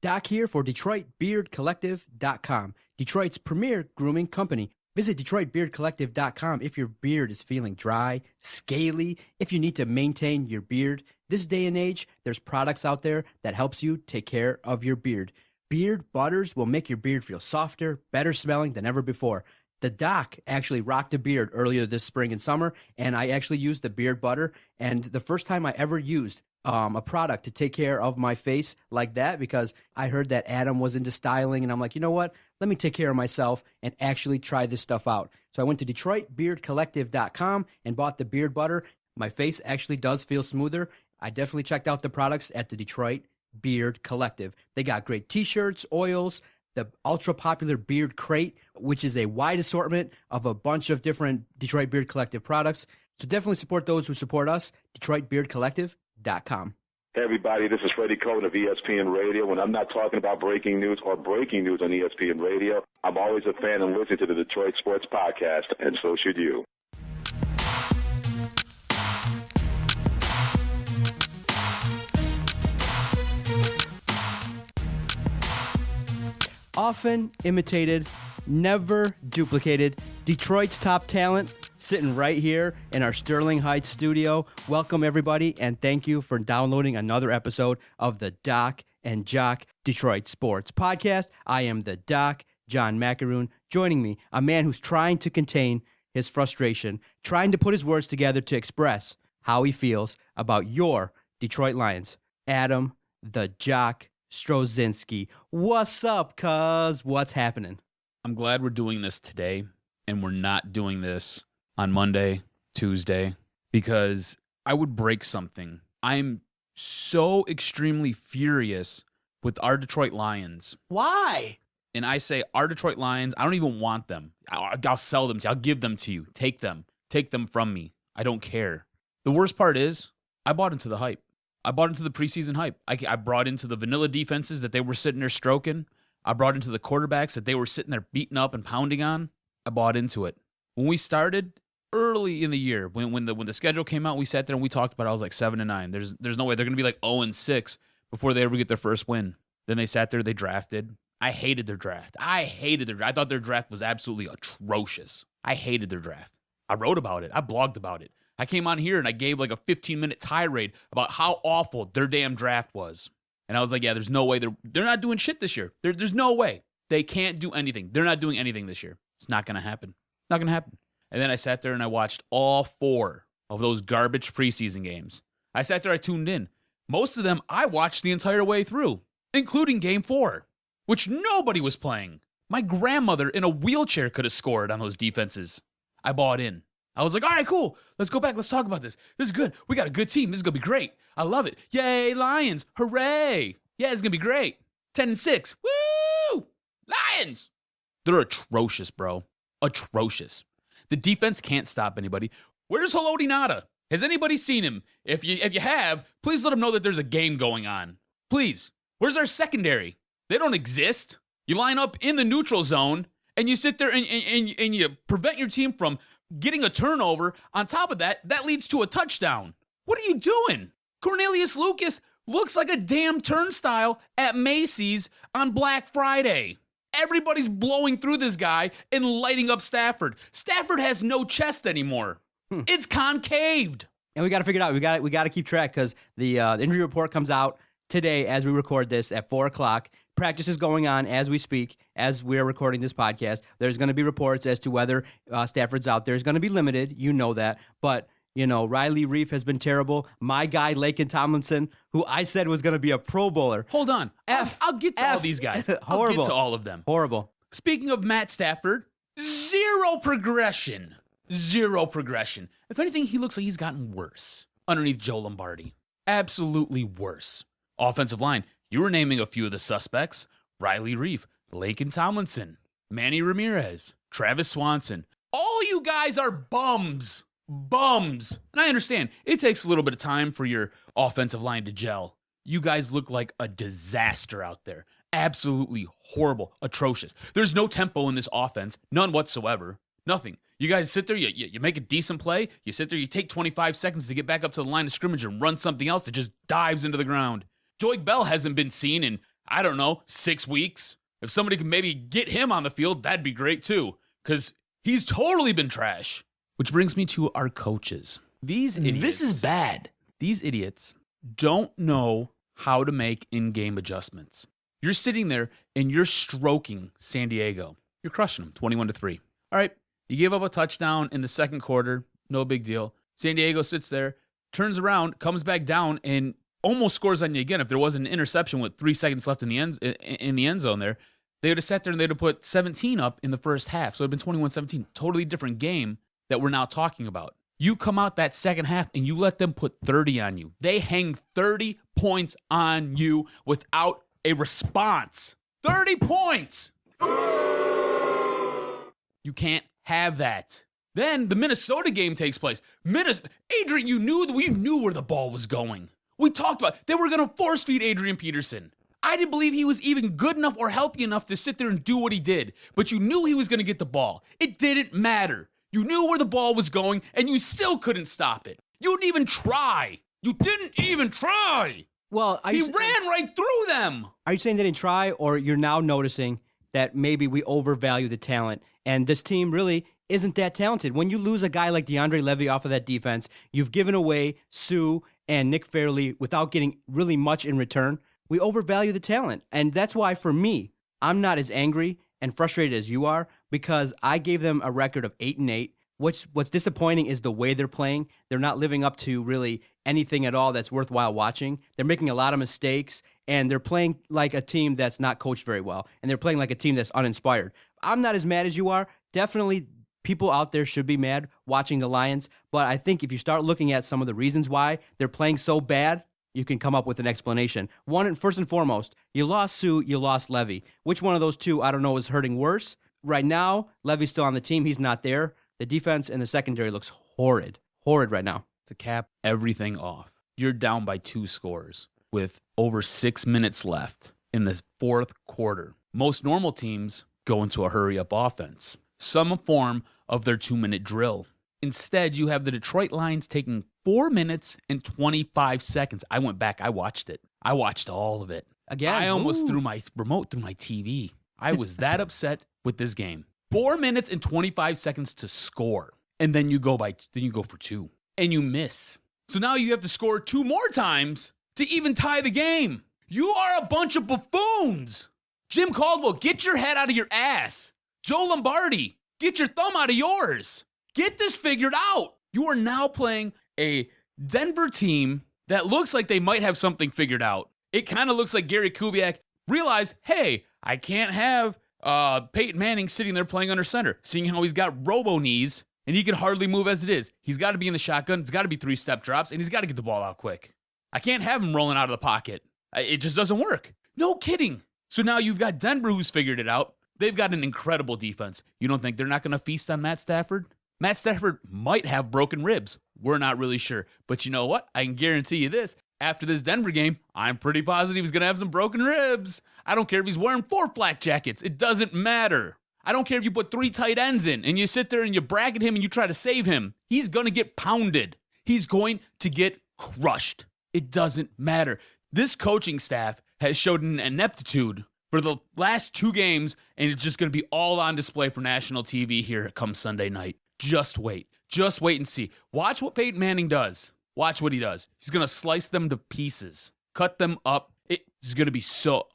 Doc here for DetroitBeardCollective.com, Detroit's premier grooming company. Visit DetroitBeardCollective.com if your beard is feeling dry, scaly, if you need to maintain your beard. This day and age, there's products out there that helps you take care of your beard. Beard butters will make your beard feel softer, better smelling than ever before. The Doc actually rocked a beard earlier this spring and summer, and I actually used the beard butter, and the first time I ever used a product to take care of my face like that, because I heard that Adam was into styling, and I'm like, you know what? Let me take care of myself and actually try this stuff out. So I went to DetroitBeardCollective.com and bought the beard butter. My face actually does feel smoother. I definitely checked out the products at the Detroit Beard Collective. They got great t-shirts, oils, the ultra-popular Beard Crate, which is a wide assortment of a bunch of different Detroit Beard Collective products. So definitely support those who support us, DetroitBeardCollective.com. Hey, everybody, this is Freddie Cohen of ESPN Radio. When I'm not talking about breaking news or breaking news on ESPN Radio, I'm always a fan and listen to the Detroit Sports Podcast, and so should you. Often imitated, never duplicated. Detroit's top talent sitting right here in our Sterling Heights studio. Welcome, everybody, and thank you for downloading another episode of the Doc and Jock Detroit Sports Podcast. I am the Doc, John Macaroon. Joining me, a man who's trying to contain his frustration, trying to put his words together to express how he feels about your Detroit Lions, Adam the Jock Strozinski. What's up, cuz? What's happening? I'm glad we're doing this today, and we're not doing this on Monday, Tuesday, because I would break something. I'm so extremely furious with our Detroit Lions. Why? And I say our Detroit Lions, I don't even want them. I'll sell them to you. I'll give them to you. Take them. Take them from me. I don't care. The worst part is I bought into the hype. I bought into the preseason hype. I brought into the vanilla defenses that they were sitting there stroking. I brought into the quarterbacks that they were sitting there beating up and pounding on. I bought into it. When we started early in the year, when the schedule came out, we sat there and we talked about it. I was like 7-9. There's no way they're going to be like 0-6 before they ever get their first win. Then they sat there, they drafted. I hated their draft. I thought their draft was absolutely atrocious. I hated their draft. I wrote about it. I blogged about it. I came on here and I gave like a 15-minute tirade about how awful their damn draft was. And I was like, yeah, there's no way. They're not doing shit this year. There's no way. They can't do anything. They're not doing anything this year. It's not going to happen. Not going to happen. And then I sat there and I watched all 4 of those garbage preseason games. I sat there, I tuned in. Most of them I watched the entire way through, including Game 4, which nobody was playing. My grandmother in a wheelchair could have scored on those defenses. I bought in. I was like, all right, cool. Let's go back. Let's talk about this. This is good. We got a good team. This is going to be great. I love it. Yay, Lions. Hooray. Yeah, it's going to be great. 10-6. Woo! Lions. They're atrocious, bro. Atrocious. The defense can't stop anybody. Where's Haloti Ngata? Has anybody seen him? If you have, please let him know that there's a game going on. Please. Where's our secondary? They don't exist. You line up in the neutral zone, and you sit there and you prevent your team from getting a turnover. On top of that, that leads to a touchdown. What are you doing? Cornelius Lucas looks like a damn turnstile at Macy's on Black Friday. Everybody's blowing through this guy and lighting up Stafford. Stafford has no chest anymore. It's concaved. And we got to figure it out. We got to keep track, because the injury report comes out today as we record this at 4 o'clock. Practice is going on as we speak, as we're recording this podcast. There's going to be reports as to whether Stafford's out. There's going to be limited. You know that. But, you know, Riley Reif has been terrible. My guy, Laken Tomlinson, who I said was going to be a Pro Bowler. Hold on. I'll get to all these guys. I'll get to all of them. Horrible. Speaking of Matt Stafford, zero progression. Zero progression. If anything, he looks like he's gotten worse underneath Joe Lombardi. Absolutely worse. Offensive line. You were naming a few of the suspects. Riley Reif, Laken Tomlinson, Manny Ramirez, Travis Swanson. All you guys are bums. Bums. And I understand, it takes a little bit of time for your offensive line to gel. You guys look like a disaster out there. Absolutely horrible. Atrocious. There's no tempo in this offense. None whatsoever. Nothing. You guys sit there, you make a decent play. You sit there, you take 25 seconds to get back up to the line of scrimmage and run something else that just dives into the ground. Joique Bell hasn't been seen in I don't know, 6 weeks. If somebody could maybe get him on the field, that'd be great too, because he's totally been trash. Which brings me to our coaches. These idiots. This is bad. These idiots don't know how to make in-game adjustments. You're sitting there and you're stroking San Diego. You're crushing them 21-3. All right, you gave up a touchdown in the second quarter. No big deal. San Diego sits there, turns around, comes back down, and almost scores on you again. If there wasn't an interception with 3 seconds left in the end zone there, they would have sat there and they'd have put 17 up in the first half. So it would have been 21-17. Totally different game that we're now talking about. You come out that second half and you let them put 30 on you. They hang 30 points on you without a response. 30 points! You can't have that. Then the Minnesota game takes place. Adrian, we knew where the ball was going. We talked about it. They were going to force feed Adrian Peterson. I didn't believe he was even good enough or healthy enough to sit there and do what he did. But you knew he was going to get the ball. It didn't matter. You knew where the ball was going, and you still couldn't stop it. You didn't even try. You didn't even try. Well, he ran right through them. Are you saying they didn't try, or you're now noticing that maybe we overvalue the talent, and this team really isn't that talented? When you lose a guy like DeAndre Levy off of that defense, you've given away Suh and Nick Fairley without getting really much in return. We overvalue the talent, and that's why, for me, I'm not as angry and frustrated as you are, because I gave them a record of 8-8. What's disappointing is the way they're playing. They're not living up to really anything at all that's worthwhile watching. They're making a lot of mistakes, and they're playing like a team that's not coached very well, and they're playing like a team that's uninspired. I'm not as mad as you are. Definitely people out there should be mad watching the Lions, but I think if you start looking at some of the reasons why they're playing so bad, you can come up with an explanation. First and foremost, you lost Suh, you lost Levy. Which one of those two, I don't know, is hurting worse? Right now, Levy's still on the team. He's not there. The defense and the secondary looks horrid. Horrid right now. To cap everything off, you're down by 2 scores with over 6 minutes left in the fourth quarter. Most normal teams go into a hurry-up offense, some form of their 2-minute drill. Instead, you have the Detroit Lions taking 4 minutes and 25 seconds. I went back. I watched it. I watched all of it. Again, I almost threw my remote through my TV. I was that upset with this game. 4 minutes and 25 seconds to score. And then you go for 2. And you miss. So now you have to score 2 more times to even tie the game. You are a bunch of buffoons. Jim Caldwell, get your head out of your ass. Joe Lombardi, get your thumb out of yours. Get this figured out. You are now playing a Denver team that looks like they might have something figured out. It kind of looks like Gary Kubiak realized, hey, I can't have Peyton Manning sitting there playing under center, seeing how he's got robo knees and he can hardly move as it is. He's got to be in the shotgun. It's got to be 3-step drops, and he's got to get the ball out quick. I can't have him rolling out of the pocket. It just doesn't work. No kidding. So now you've got Denver who's figured it out. They've got an incredible defense. You don't think they're not going to feast on Matt Stafford? Matt Stafford might have broken ribs. We're not really sure. But you know what? I can guarantee you this. After this Denver game, I'm pretty positive he's going to have some broken ribs. I don't care if he's wearing 4 flak jackets. It doesn't matter. I don't care if you put 3 tight ends in and you sit there and you bracket him and you try to save him. He's going to get pounded. He's going to get crushed. It doesn't matter. This coaching staff has showed an ineptitude for the last 2 games, and it's just going to be all on display for national TV here come Sunday night. Just wait. Just wait and see. Watch what Peyton Manning does. Watch what he does. He's going to slice them to pieces, cut them up. It's going to be so...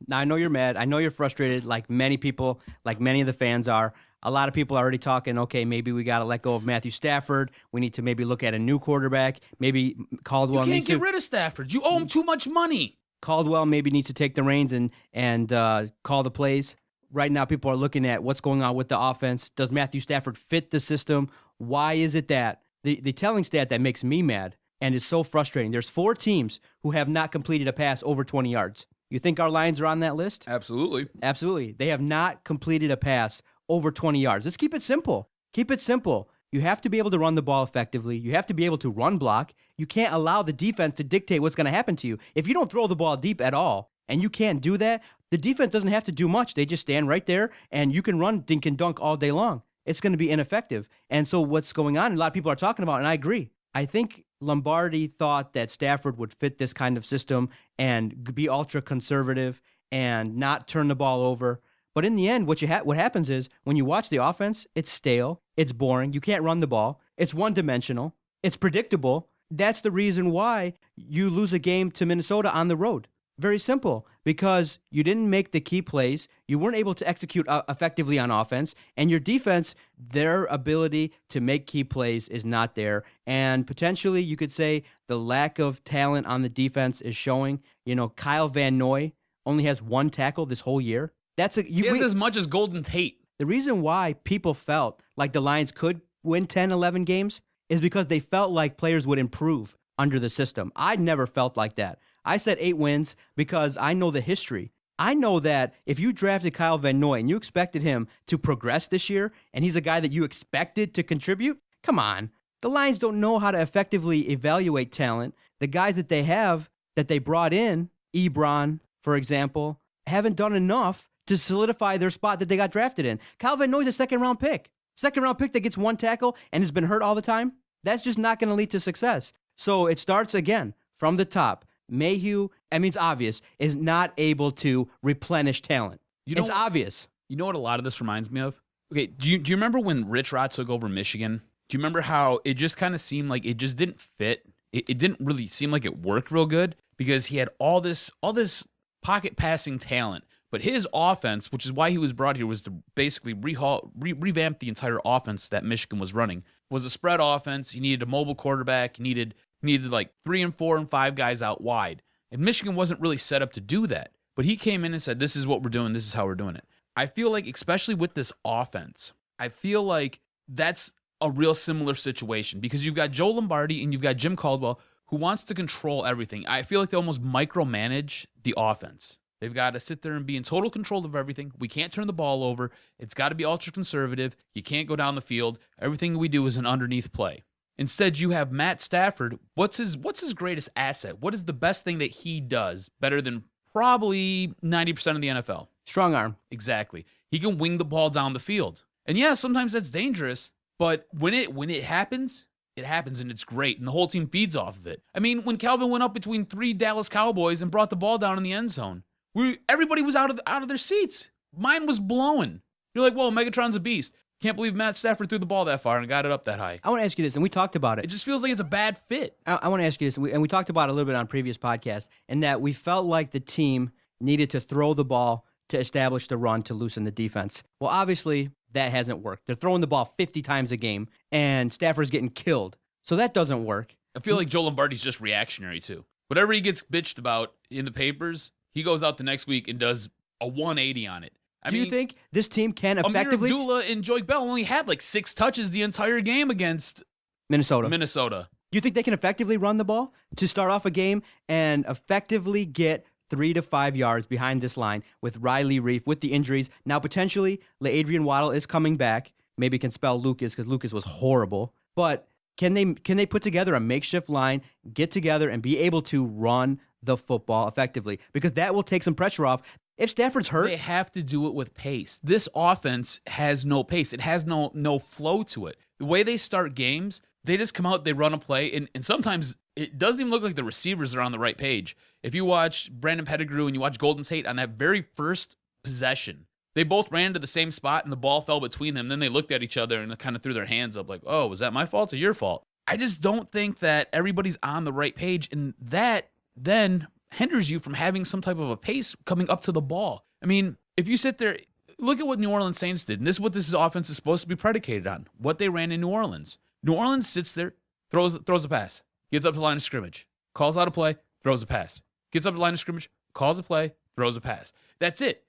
Now, I know you're mad. I know you're frustrated, like many people, like many of the fans are. A lot of people are already talking, okay, maybe we got to let go of Matthew Stafford. We need to maybe look at a new quarterback. Maybe Caldwell needs to... You can't get rid of Stafford. You owe him too much money. Caldwell maybe needs to take the reins and call the plays. Right now, people are looking at what's going on with the offense. Does Matthew Stafford fit the system? Why is it that? The telling stat that makes me mad and is so frustrating, there's 4 teams who have not completed a pass over 20 yards. You think our Lions are on that list? Absolutely. Absolutely. They have not completed a pass over 20 yards. Let's keep it simple. Keep it simple. You have to be able to run the ball effectively. You have to be able to run block. You can't allow the defense to dictate what's going to happen to you. If you don't throw the ball deep at all, and you can't do that, the defense doesn't have to do much. They just stand right there, and you can run dink and dunk all day long. It's going to be ineffective. And so what's going on, a lot of people are talking about, and I agree. I think Lombardi thought that Stafford would fit this kind of system and be ultra conservative and not turn the ball over. But in the end, what happens is when you watch the offense, it's stale, it's boring, you can't run the ball, it's one-dimensional, it's predictable. That's the reason why you lose a game to Minnesota on the road. Very simple, because you didn't make the key plays, you weren't able to execute effectively on offense, and your defense, their ability to make key plays is not there. And potentially, you could say the lack of talent on the defense is showing. Kyle Van Noy only has 1 tackle this whole year. He has as much as Golden Tate. The reason why people felt like the Lions could win 10, 11 games is because they felt like players would improve under the system. I never felt like that. I said 8 wins because I know the history. I know that if you drafted Kyle Van Noy and you expected him to progress this year, and he's a guy that you expected to contribute, come on. The Lions don't know how to effectively evaluate talent. The guys that they have, that they brought in, Ebron, for example, haven't done enough to solidify their spot that they got drafted in. Kyle Van Noy's a second-round pick. Second-round pick that gets 1 tackle and has been hurt all the time. That's just not going to lead to success. So it starts again from the top. Mayhew, it's obvious, is not able to replenish talent. It's obvious. You know what a lot of this reminds me of? Okay, do you remember when Rich Rod took over Michigan? Do you remember how it just kind of seemed like it just didn't fit? It didn't really seem like it worked real good because he had all this pocket passing talent. But his offense, which is why he was brought here, was to basically revamp the entire offense that Michigan was running. Was a spread offense. He needed a mobile quarterback. He needed like 3 and 4 and 5 guys out wide. And Michigan wasn't really set up to do that. But he came in and said, this is what we're doing. This is how we're doing it. I feel like, especially with this offense, I feel like that's a real similar situation because you've got Joe Lombardi and you've got Jim Caldwell who wants to control everything. I feel like they almost micromanage the offense. They've got to sit there and be in total control of everything. We can't turn the ball over. It's got to be ultra conservative. You can't go down the field. Everything we do is an underneath play. Instead, you have Matt Stafford. What's his greatest asset? What is the best thing that he does better than probably 90% of the NFL? Strong arm. Exactly. He can wing the ball down the field. And yeah, sometimes that's dangerous, but when it happens, it happens and it's great, and the whole team feeds off of it. When Calvin went up between 3 Dallas Cowboys and brought the ball down in the end zone, everybody was out of their seats. Mine was blowing. You're like, whoa, Megatron's a beast. Can't believe Matt Stafford threw the ball that far and got it up that high. I want to ask you this, and we talked about it. It just feels like it's a bad fit. I want to ask you this, and we talked about it a little bit on previous podcasts, and that we felt like the team needed to throw the ball to establish the run to loosen the defense. Well, obviously, that hasn't worked. They're throwing the ball 50 times a game, and Stafford's getting killed. So that doesn't work. I feel like Joe Lombardi's just reactionary, too. Whatever he gets bitched about in the papers, he goes out the next week and does a 180 on it. Do you think this team can effectively... Amir Abdullah and Joey Bell only had like 6 touches the entire game against Minnesota. Do you think they can effectively run the ball to start off a game and effectively get 3 to 5 yards behind this line with Riley Reif, with the injuries? Now, potentially, LaAdrian Waddle is coming back. Maybe can spell Lucas because Lucas was horrible. But can they put together a makeshift line, get together, and be able to run the football effectively? Because that will take some pressure off. If Stafford's hurt... They have to do it with pace. This offense has no pace. It has no flow to it. The way they start games, they just come out, they run a play, and sometimes it doesn't even look like the receivers are on the right page. If you watch Brandon Pettigrew and you watch Golden Tate on that very first possession, they both ran to the same spot and the ball fell between them. Then they looked at each other and kind of threw their hands up like, oh, was that my fault or your fault? I just don't think that everybody's on the right page, and that then hinders you from having some type of a pace coming up to the ball. If you sit there, look at what New Orleans Saints did, and this is what this offense is supposed to be predicated on, what they ran in New Orleans. New Orleans sits there, throws a pass, gets up to the line of scrimmage, calls out a play, throws a pass, gets up to the line of scrimmage, calls a play, throws a pass. That's it.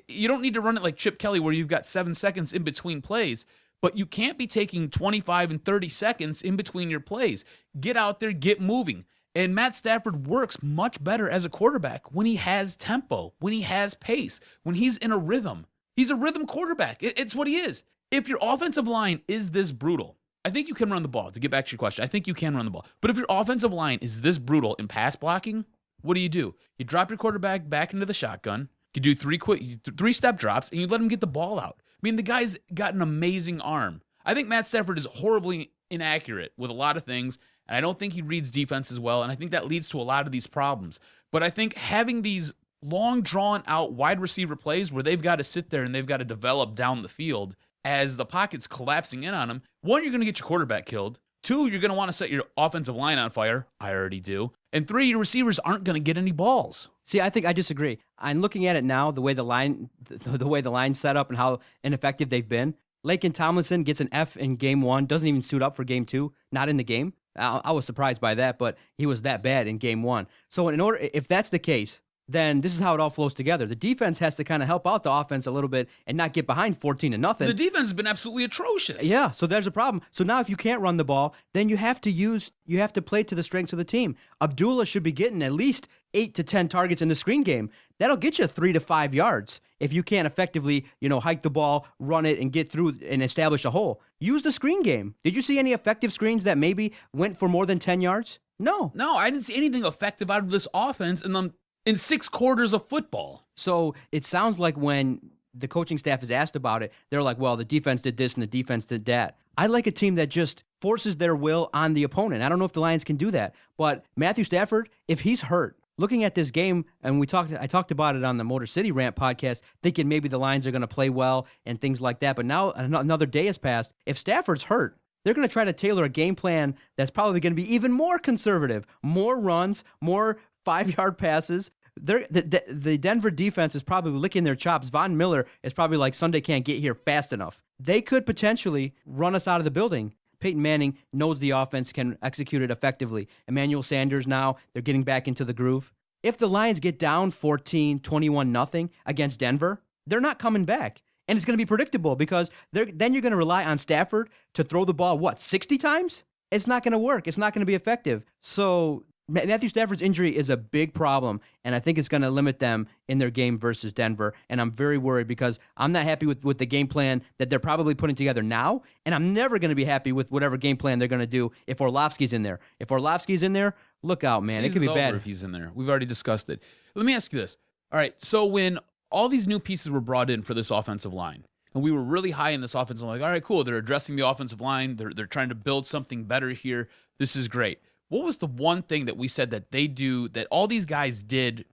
You don't need to run it like Chip Kelly where you've got 7 seconds in between plays, but you can't be taking 25 and 30 seconds in between your plays. Get out there, get moving. And Matt Stafford works much better as a quarterback when he has tempo, when he has pace, when he's in a rhythm. He's a rhythm quarterback. It's what he is. If your offensive line is this brutal, I think you can run the ball. To get back to your question, I think you can run the ball. But if your offensive line is this brutal in pass blocking, what do? You drop your quarterback back into the shotgun. You do 3-step drops, and you let him get the ball out. The guy's got an amazing arm. I think Matt Stafford is horribly inaccurate with a lot of things, And I don't think he reads defense as well. And I think that leads to a lot of these problems. But I think having these long, drawn-out wide receiver plays where they've got to sit there and they've got to develop down the field as the pocket's collapsing in on them, one, you're going to get your quarterback killed. Two, you're going to want to set your offensive line on fire. I already do. And three, your receivers aren't going to get any balls. See, I think I disagree. I'm looking at it now, the way the line's set up and how ineffective they've been. Laken Tomlinson gets an F in game 1, doesn't even suit up for game 2, not in the game. I was surprised by that, but he was that bad in game 1. So if that's the case, then this is how it all flows together. The defense has to kind of help out the offense a little bit and not get behind 14-0. The defense has been absolutely atrocious. Yeah, so there's a problem. So now if you can't run the ball, then you have to play to the strengths of the team. Abdullah should be getting at least 8 to 10 targets in the screen game. That'll get you 3 to 5 yards if you can't effectively, hike the ball, run it, and get through and establish a hole. Use the screen game. Did you see any effective screens that maybe went for more than 10 yards? No. No, I didn't see anything effective out of this offense in 6 quarters of football. So it sounds like when the coaching staff is asked about it, they're like, well, the defense did this and the defense did that. I like a team that just forces their will on the opponent. I don't know if the Lions can do that. But Matthew Stafford, if he's hurt, looking at this game, and I talked about it on the Motor City Rant podcast, thinking maybe the Lions are going to play well and things like that. But now another day has passed. If Stafford's hurt, they're going to try to tailor a game plan that's probably going to be even more conservative, more runs, more 5-yard passes. The Denver defense is probably licking their chops. Von Miller is probably like, Sunday can't get here fast enough. They could potentially run us out of the building. Peyton Manning knows the offense can execute it effectively. Emmanuel Sanders now, they're getting back into the groove. If the Lions get down 14, 21-0 against Denver, they're not coming back. And it's going to be predictable because then you're going to rely on Stafford to throw the ball, 60 times? It's not going to work. It's not going to be effective. So Matthew Stafford's injury is a big problem, and I think it's going to limit them in their game versus Denver, and I'm very worried because I'm not happy with the game plan that they're probably putting together now, and I'm never going to be happy with whatever game plan they're going to do if Orlovsky's in there. If Orlovsky's in there, look out, man. It could be bad. If he's in there. We've already discussed it. Let me ask you this. All right, so when all these new pieces were brought in for this offensive line, and we were really high in this offensive line, like, all right, cool, they're addressing the offensive line, they're trying to build something better here, this is great. What was the one thing that we said that they do, that all these guys did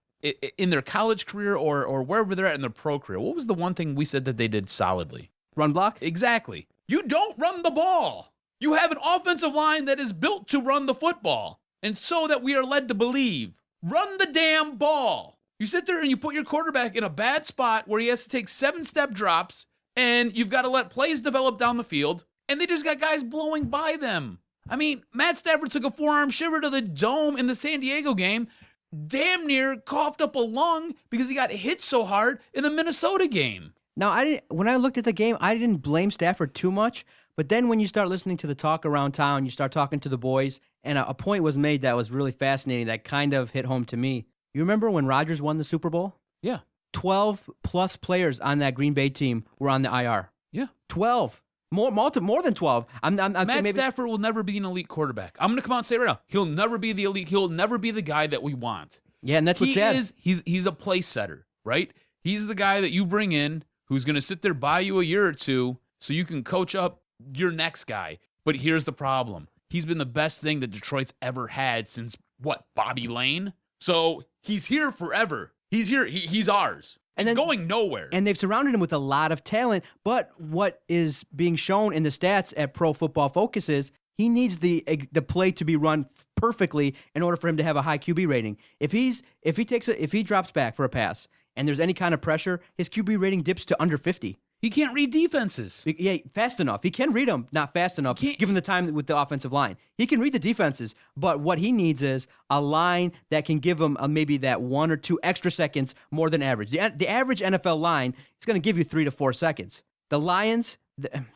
in their college career or wherever they're at in their pro career? What was the one thing we said that they did solidly? Run block? Exactly. You don't run the ball. You have an offensive line that is built to run the football. And so that we are led to believe, run the damn ball. You sit there and you put your quarterback in a bad spot where he has to take 7-step drops, and you've got to let plays develop down the field, and they just got guys blowing by them. I mean, Matt Stafford took a forearm shiver to the dome in the San Diego game, damn near coughed up a lung because he got hit so hard in the Minnesota game. Now, when I looked at the game, I didn't blame Stafford too much, but then when you start listening to the talk around town, you start talking to the boys, and a point was made that was really fascinating that kind of hit home to me. You remember when Rodgers won the Super Bowl? Yeah. 12-plus players on that Green Bay team were on the IR. Yeah. 12. More than 12. Matt Stafford will never be an elite quarterback. I'm going to come out and say right now, he'll never be the elite. He'll never be the guy that we want. Yeah, and that's what's sad. He's a place setter, right? He's the guy that you bring in who's going to sit there, buy you a year or two so you can coach up your next guy. But here's the problem. He's been the best thing that Detroit's ever had since, Bobby Lane? So he's here forever. He's here. He's ours. And then going nowhere. And they've surrounded him with a lot of talent. But what is being shown in the stats at Pro Football Focus is he needs the play to be run perfectly in order for him to have a high QB rating. If he drops back for a pass and there's any kind of pressure, his QB rating dips to under 50. He can't read defenses. Yeah, fast enough. He can read them, not fast enough, given the time with the offensive line. He can read the defenses, but what he needs is a line that can give him maybe that 1 or 2 extra seconds more than average. The average NFL line is going to give you 3 to 4 seconds. The Lions,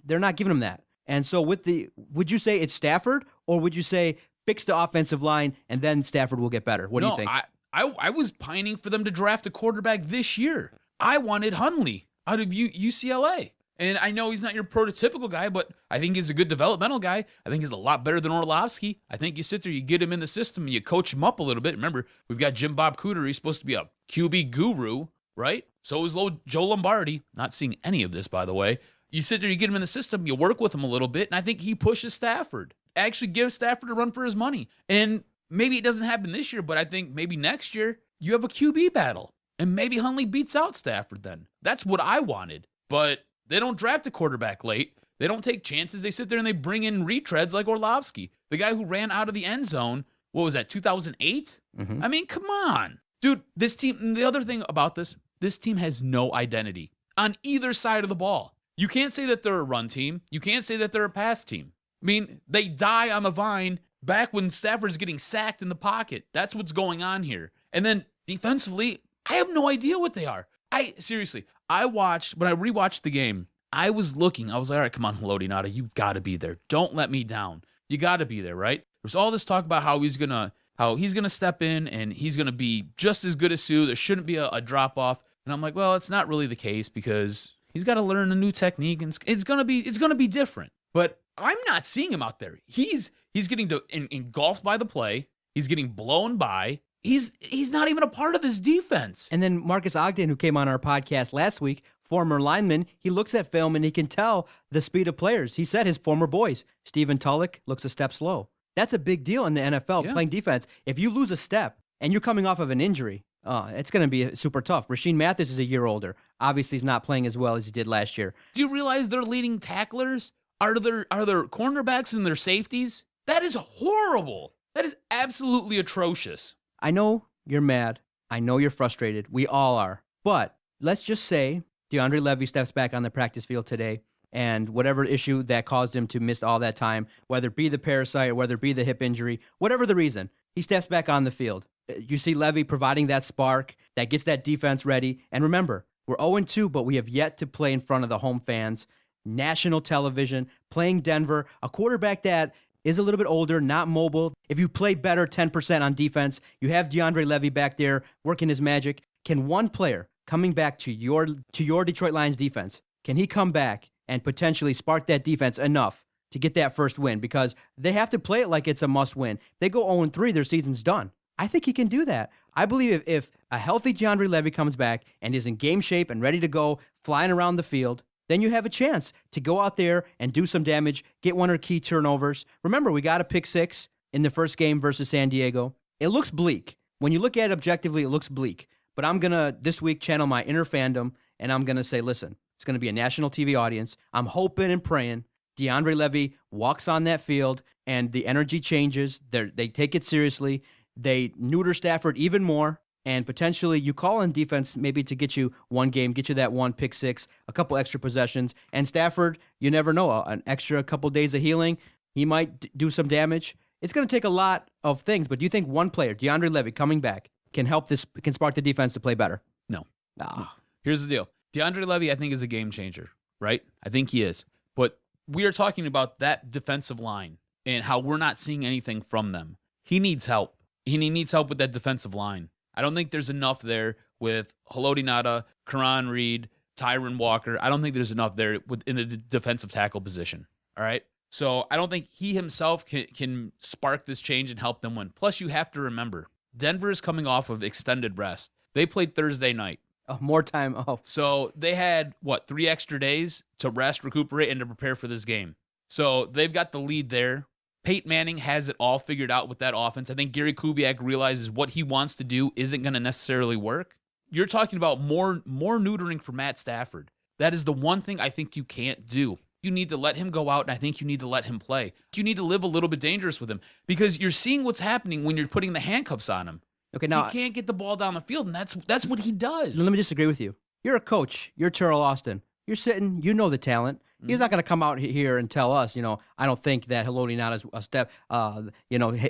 they're not giving him that. And so would you say it's Stafford, or would you say fix the offensive line and then Stafford will get better? What do you think? I was pining for them to draft a quarterback this year. I wanted Hundley out of UCLA. And I know he's not your prototypical guy, but I think he's a good developmental guy. I think he's a lot better than Orlovsky. I think you sit there, you get him in the system, and you coach him up a little bit. Remember, we've got Jim Bob Cooter. He's supposed to be a QB guru, right? So is Joe Lombardi. Not seeing any of this, by the way. You sit there, you get him in the system, you work with him a little bit, and I think he pushes Stafford. actually give Stafford a run for his money. And maybe it doesn't happen this year, but I think maybe next year you have a QB battle. And maybe Hundley beats out Stafford then. That's what I wanted. But they don't draft a quarterback late. They don't take chances. They sit there and they bring in retreads like Orlovsky, the guy who ran out of the end zone. What was that, 2008? Mm-hmm. I mean, come on. Dude, this team, the other thing about this team has no identity on either side of the ball. You can't say that they're a run team. You can't say that they're a pass team. I mean, they die on the vine back when Stafford's getting sacked in the pocket. That's what's going on here. And then defensively, I have no idea what they are. When I rewatched the game, I was looking. I was like, all right, come on, Haloti Ngata, you got to be there. Don't let me down. You got to be there, right? There's all this talk about how he's gonna step in and he's gonna be just as good as Suh. There shouldn't be a drop off. And I'm like, well, it's not really the case because he's got to learn a new technique and it's gonna be different. But I'm not seeing him out there. He's getting engulfed by the play. He's getting blown by. He's not even a part of this defense. And then Marcus Ogden, who came on our podcast last week, former lineman, he looks at film and he can tell the speed of players. He said his former boys. Stephen Tulloch looks a step slow. That's a big deal in the NFL, playing defense. If you lose a step and you're coming off of an injury, it's going to be super tough. Rashean Mathis is a year older. Obviously, he's not playing as well as he did last year. Do you realize their leading tacklers are their cornerbacks and their safeties? That is horrible. That is absolutely atrocious. I know you're mad. I know you're frustrated. We all are. But let's just say DeAndre Levy steps back on the practice field today, and whatever issue that caused him to miss all that time, whether it be the parasite or whether it be the hip injury, whatever the reason, he steps back on the field. You see Levy providing that spark that gets that defense ready. And remember, we're 0-2, but we have yet to play in front of the home fans. National television, playing Denver, a quarterback that is a little bit older, not mobile. If you play better 10% on defense, you have DeAndre Levy back there working his magic. Can one player coming back to your Detroit Lions defense, can he come back and potentially spark that defense enough to get that first win? Because they have to play it like it's a must-win. They go 0-3, their season's done. I think he can do that. I believe if a healthy DeAndre Levy comes back and is in game shape and ready to go, flying around the field, then you have a chance to go out there and do some damage, get one or key turnovers. Remember, we got a pick 6 in the first game versus San Diego. It looks bleak. When you look at it objectively, it looks bleak. But I'm going to, this week, channel my inner fandom, and I'm going to say, listen, it's going to be a national TV audience. I'm hoping and praying DeAndre Levy walks on that field and the energy changes. They take it seriously. They neuter Stafford even more. And potentially you call in defense maybe to get you one game, get you that one pick 6, a couple extra possessions. And Stafford, you never know, an extra couple days of healing, he might do some damage. It's going to take a lot of things, but do you think one player, DeAndre Levy, coming back, can spark the defense to play better? No. Here's the deal. DeAndre Levy, I think, is a game changer, right? I think he is. But we are talking about that defensive line and how we're not seeing anything from them. He needs help. He needs help with that defensive line. I don't think there's enough there with Haloti Ngata, Karan Reed, Tyron Walker. I don't think there's enough there in the defensive tackle position. All right? So I don't think he himself can spark this change and help them win. Plus, you have to remember, Denver is coming off of extended rest. They played Thursday night. Oh, more time off. So they had, 3 extra days to rest, recuperate, and to prepare for this game. So they've got the lead there. Peyton Manning has it all figured out with that offense. I think Gary Kubiak realizes what he wants to do isn't going to necessarily work. You're talking about more neutering for Matt Stafford. That is the one thing I think you can't do. You need to let him go out, and I think you need to let him play. You need to live a little bit dangerous with him because you're seeing what's happening when you're putting the handcuffs on him. Okay, now he can't get the ball down the field, and that's what he does. Let me disagree with you. You're a coach. You're Terrell Austin. You're sitting. You know the talent. He's not going to come out here and tell us, I don't think that Haloti Ngata is a step,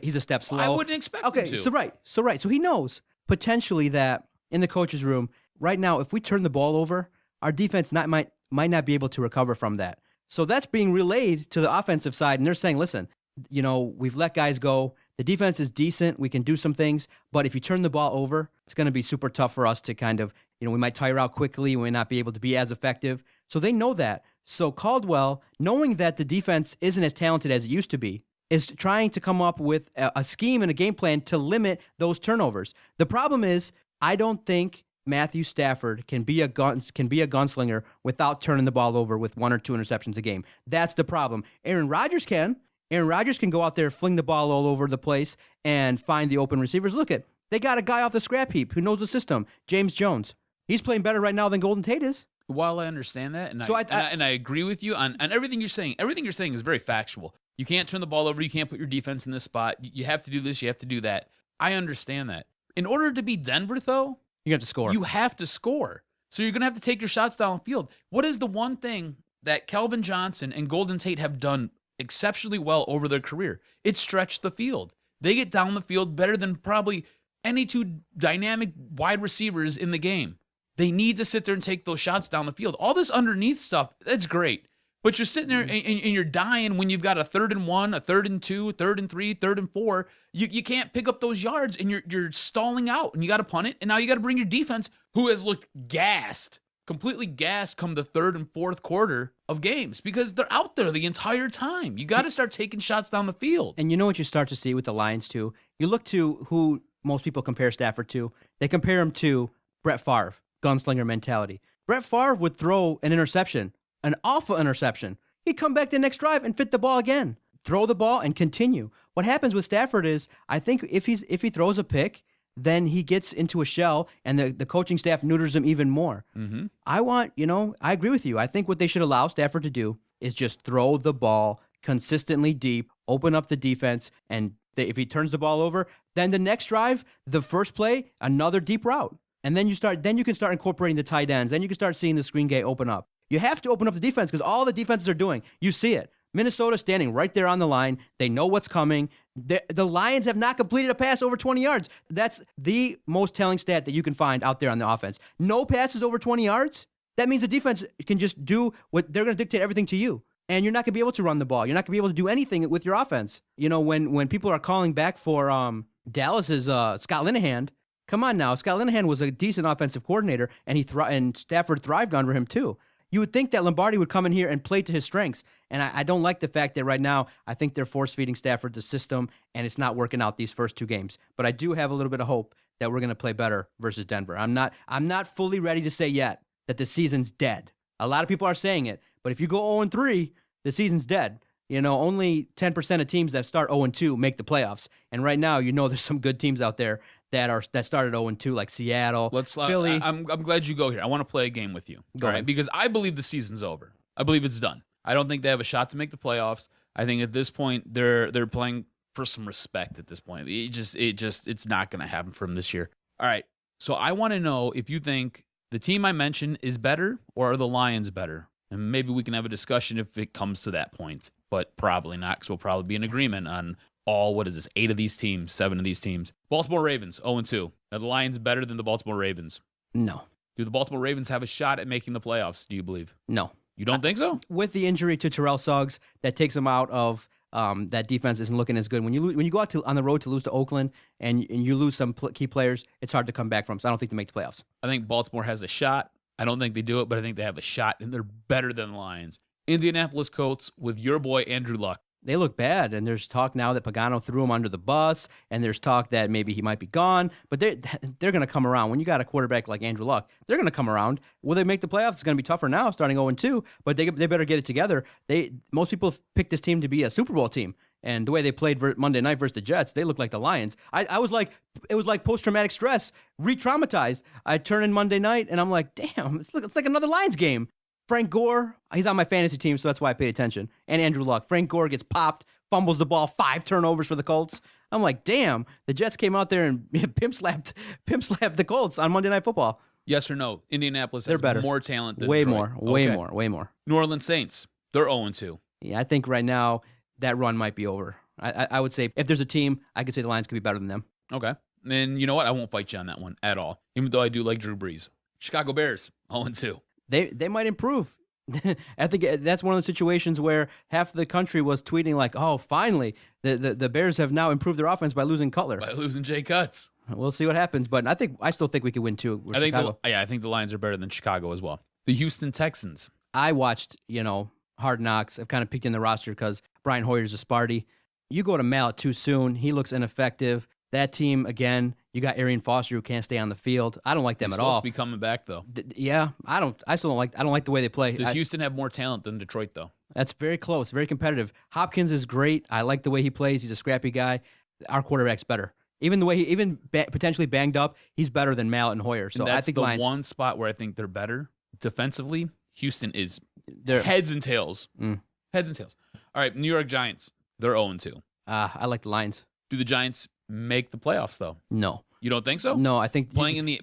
he's a step slow. I wouldn't expect him to. So right. So he knows potentially that in the coach's room right now, if we turn the ball over, our defense might not be able to recover from that. So that's being relayed to the offensive side, and they're saying, listen, we've let guys go. The defense is decent. We can do some things, but if you turn the ball over, it's going to be super tough for us to kind of, we might tire out quickly. We might not be able to be as effective. So they know that. So Caldwell, knowing that the defense isn't as talented as it used to be, is trying to come up with a scheme and a game plan to limit those turnovers. The problem is, I don't think Matthew Stafford can be a gunslinger without turning the ball over with 1 or 2 interceptions a game. That's the problem. Aaron Rodgers can. Aaron Rodgers can go out there, fling the ball all over the place, and find the open receivers. Look at, they got a guy off the scrap heap who knows the system, James Jones. He's playing better right now than Golden Tate is. While I understand that, and I agree with you on everything you're saying is very factual. You can't turn the ball over. You can't put your defense in this spot. You have to do this. You have to do that. I understand that. In order to beat Denver, though, You have to score. you have to score. So you're going to have to take your shots downfield. What is the one thing that Calvin Johnson and Golden Tate have done exceptionally well over their career? It's stretched the field. They get down the field better than probably any two dynamic wide receivers in the game. They need to sit there and take those shots down the field. All this underneath stuff, that's great. But you're sitting there and you're dying when you've got a 3rd and 1, a 3rd and 2, 3rd and 3, 3rd and 4. You can't pick up those yards and you're stalling out and you got to punt it. And now you got to bring your defense, who has looked gassed, completely gassed come the 3rd and 4th quarter of games because they're out there the entire time. You got to start taking shots down the field. And you know what you start to see with the Lions, too? You look to who most people compare Stafford to. They compare him to Brett Favre, gunslinger mentality. Brett Favre would throw an interception, an awful interception. He'd come back the next drive and fit the ball again. Throw the ball and continue. What happens with Stafford is, I think if he throws a pick, then he gets into a shell and the coaching staff neuters him even more. Mm-hmm. I agree with you. I think what they should allow Stafford to do is just throw the ball consistently deep, open up the defense, and if he turns the ball over, then the next drive, the first play, another deep route. And then you can start incorporating the tight ends. Then you can start seeing the screen game open up. You have to open up the defense because all the defenses are doing. You see it. Minnesota standing right there on the line. They know what's coming. The Lions have not completed a pass over 20 yards. That's the most telling stat that you can find out there on the offense. No passes over 20 yards. That means the defense can just do what they're going to dictate everything to you. And you're not going to be able to run the ball. You're not going to be able to do anything with your offense. You know, when people are calling back for Dallas's Scott Linehan, come on now. Scott Linehan was a decent offensive coordinator, and Stafford thrived under him too. You would think that Lombardi would come in here and play to his strengths, and I don't like the fact that right now I think they're force-feeding Stafford the system, and it's not working out these first 2 games. But I do have a little bit of hope that we're going to play better versus Denver. I'm not fully ready to say yet that the season's dead. A lot of people are saying it, but if you go 0-3, the season's dead. You know, only 10% of teams that start 0-2 make the playoffs, and right now, you know, there's some good teams out there that started 0-2, like Seattle, Philly. I'm glad you go here. I want to play a game with you. Go ahead. Because I believe the season's over. I believe it's done. I don't think they have a shot to make the playoffs. I think at this point they're playing for some respect at this point. It's not going to happen for them this year. All right. So I want to know if you think the team I mentioned is better or are the Lions better? And maybe we can have a discussion if it comes to that point, but probably not, because we'll probably be in agreement on all, 8 of these teams, 7 of these teams. Baltimore Ravens, 0-2. Are the Lions better than the Baltimore Ravens? No. Do the Baltimore Ravens have a shot at making the playoffs, do you believe? No. You don't think so? With the injury to Terrell Suggs, that takes them out of that defense isn't looking as good. When you go out on the road to lose to Oakland and you lose some key players, it's hard to come back from. So I don't think they make the playoffs. I think Baltimore has a shot. I don't think they do it, but I think they have a shot, and they're better than the Lions. Indianapolis Colts with your boy Andrew Luck. They look bad, and there's talk now that Pagano threw him under the bus, and there's talk that maybe he might be gone, but they're going to come around. When you got a quarterback like Andrew Luck, they're going to come around. Will they make the playoffs? It's going to be tougher now, starting 0-2, but they better get it together. Most people picked this team to be a Super Bowl team, and the way they played Monday night versus the Jets, they look like the Lions. It was like post-traumatic stress, re-traumatized. I turn in Monday night, and I'm like, damn, it's like another Lions game. Frank Gore, he's on my fantasy team, so that's why I paid attention. And Andrew Luck. Frank Gore gets popped, fumbles the ball, 5 turnovers for the Colts. I'm like, damn, the Jets came out there and pimp slapped the Colts on Monday Night Football. Yes or no? Indianapolis has better. More talent than way Detroit. Way more. New Orleans Saints, they're 0-2. Yeah, I think right now that run might be over. I would say if there's a team, I could say the Lions could be better than them. Okay. And you know what? I won't fight you on that one at all, even though I do like Drew Brees. Chicago Bears, 0-2. They might improve. I think that's one of the situations where half the country was tweeting like, "Oh, finally, the Bears have now improved their offense by losing Cutler, by losing Jay Cutts." We'll see what happens, but I still think we could win too. I think the Lions are better than Chicago as well. The Houston Texans. I watched, Hard Knocks. I've kind of peeked in the roster because Brian Hoyer's a Sparty. You go to Mallet too soon. He looks ineffective. That team, again, you got Arian Foster who can't stay on the field. I don't like them at all. He's supposed to be coming back, though. I don't like the way they play. Does Houston have more talent than Detroit, though? That's very close, very competitive. Hopkins is great. I like the way he plays. He's a scrappy guy. Our quarterback's better. Even the way potentially banged up, he's better than Mallett and Hoyer. So and that's I think the Lions, one spot where I think they're better defensively. Houston is heads and tails. Heads and tails. All right, New York Giants. They're 0-2. I like the Lions. Do the Giants make the playoffs though? No. You don't think so? No, I think playing in the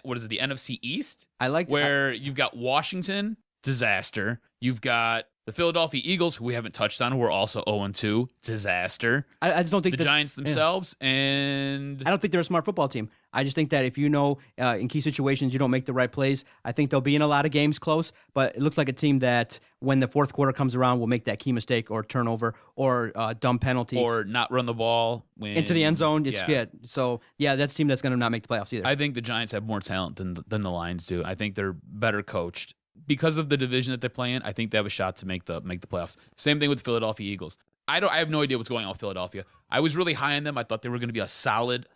what is it, the NFC East? I like where you've got Washington, disaster. You've got the Philadelphia Eagles, who we haven't touched on, who are also 0-2, disaster. I just don't think the Giants themselves, and I don't think they're a smart football team. I just think that if you know in key situations you don't make the right plays, I think they'll be in a lot of games close, but it looks like a team that when the fourth quarter comes around will make that key mistake or turnover or dumb penalty. Or not run the ball. Into the end zone. It's good. So, yeah, that's a team that's going to not make the playoffs either. I think the Giants have more talent than the Lions do. I think they're better coached. Because of the division that they play in, I think they have a shot to make the playoffs. Same thing with the Philadelphia Eagles. I have no idea what's going on with Philadelphia. I was really high on them. I thought they were going to be a solid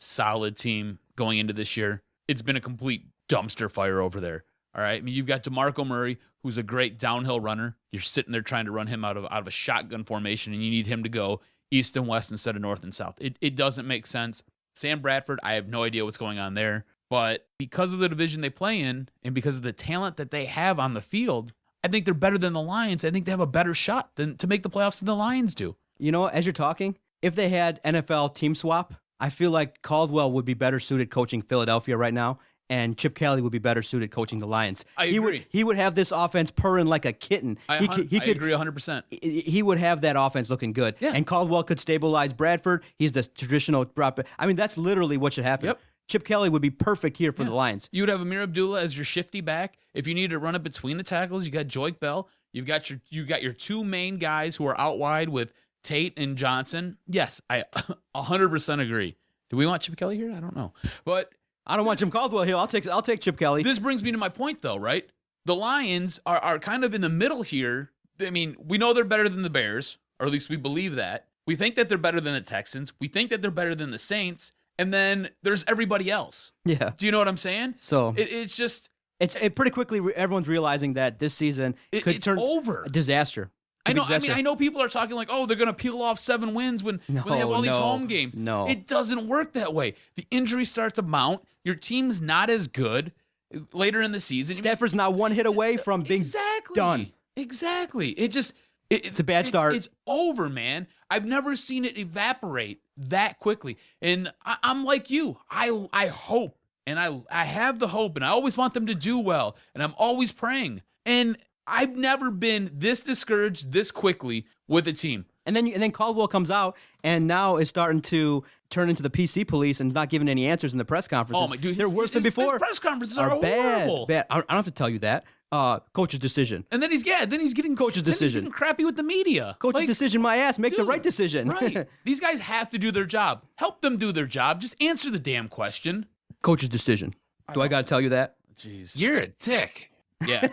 team going into this year. It's been a complete dumpster fire over there. All right, I mean, you've got DeMarco Murray, who's a great downhill runner. You're sitting there trying to run him out of a shotgun formation, and you need him to go east and west instead of north and south. It doesn't make sense. Sam Bradford, I have no idea what's going on there. But because of the division they play in and because of the talent that they have on the field, I think they're better than the Lions. I think they have a better shot to make the playoffs than the Lions do. You know, as you're talking, if they had NFL team swap, I feel like Caldwell would be better suited coaching Philadelphia right now, and Chip Kelly would be better suited coaching the Lions. I agree. He would have this offense purring like a kitten. I agree 100%. He would have that offense looking good. Yeah. And Caldwell could stabilize Bradford. He's the traditional drop. I mean, that's literally what should happen. Yep. Chip Kelly would be perfect here for the Lions. You would have Amir Abdullah as your shifty back. If you need to run it between the tackles, you got Joik Bell. You got your two main guys who are out wide with Tate and Johnson. Yes, I 100% agree. Do we want Chip Kelly here? I don't know, but I don't want Jim Caldwell here. I'll take Chip Kelly. This brings me to my point, though, right? The Lions are kind of in the middle here. I mean, we know they're better than the Bears, or at least we believe that. We think that they're better than the Texans. We think that they're better than the Saints. And then there's everybody else. Yeah. Do you know what I'm saying? So it's just it pretty quickly. Everyone's realizing that this season could turn over a disaster. I know. I mean, I know people are talking like, oh, they're going to peel off 7 wins when they have all these home games. No, it doesn't work that way. The injuries start to mount. Your team's not as good later in the season. Stafford's now one hit away from being done. Exactly. It's a bad start. It's over, man. I've never seen it evaporate that quickly. And I'm like you. I hope, and I have the hope, and I always want them to do well, and I'm always praying. And I've never been this discouraged this quickly with a team. And then Caldwell comes out and now is starting to turn into the PC police and not giving any answers in the press conferences. Oh my dude, they're worse than before. His press conferences are horrible. Bad. I don't have to tell you that. Coach's decision. And then he's getting coach's decision. He's getting crappy with the media. Coach's decision, my ass. Make the right decision. Right. These guys have to do their job. Help them do their job. Just answer the damn question. Coach's decision. Do I got to tell you that? Jeez. You're a dick. Yeah,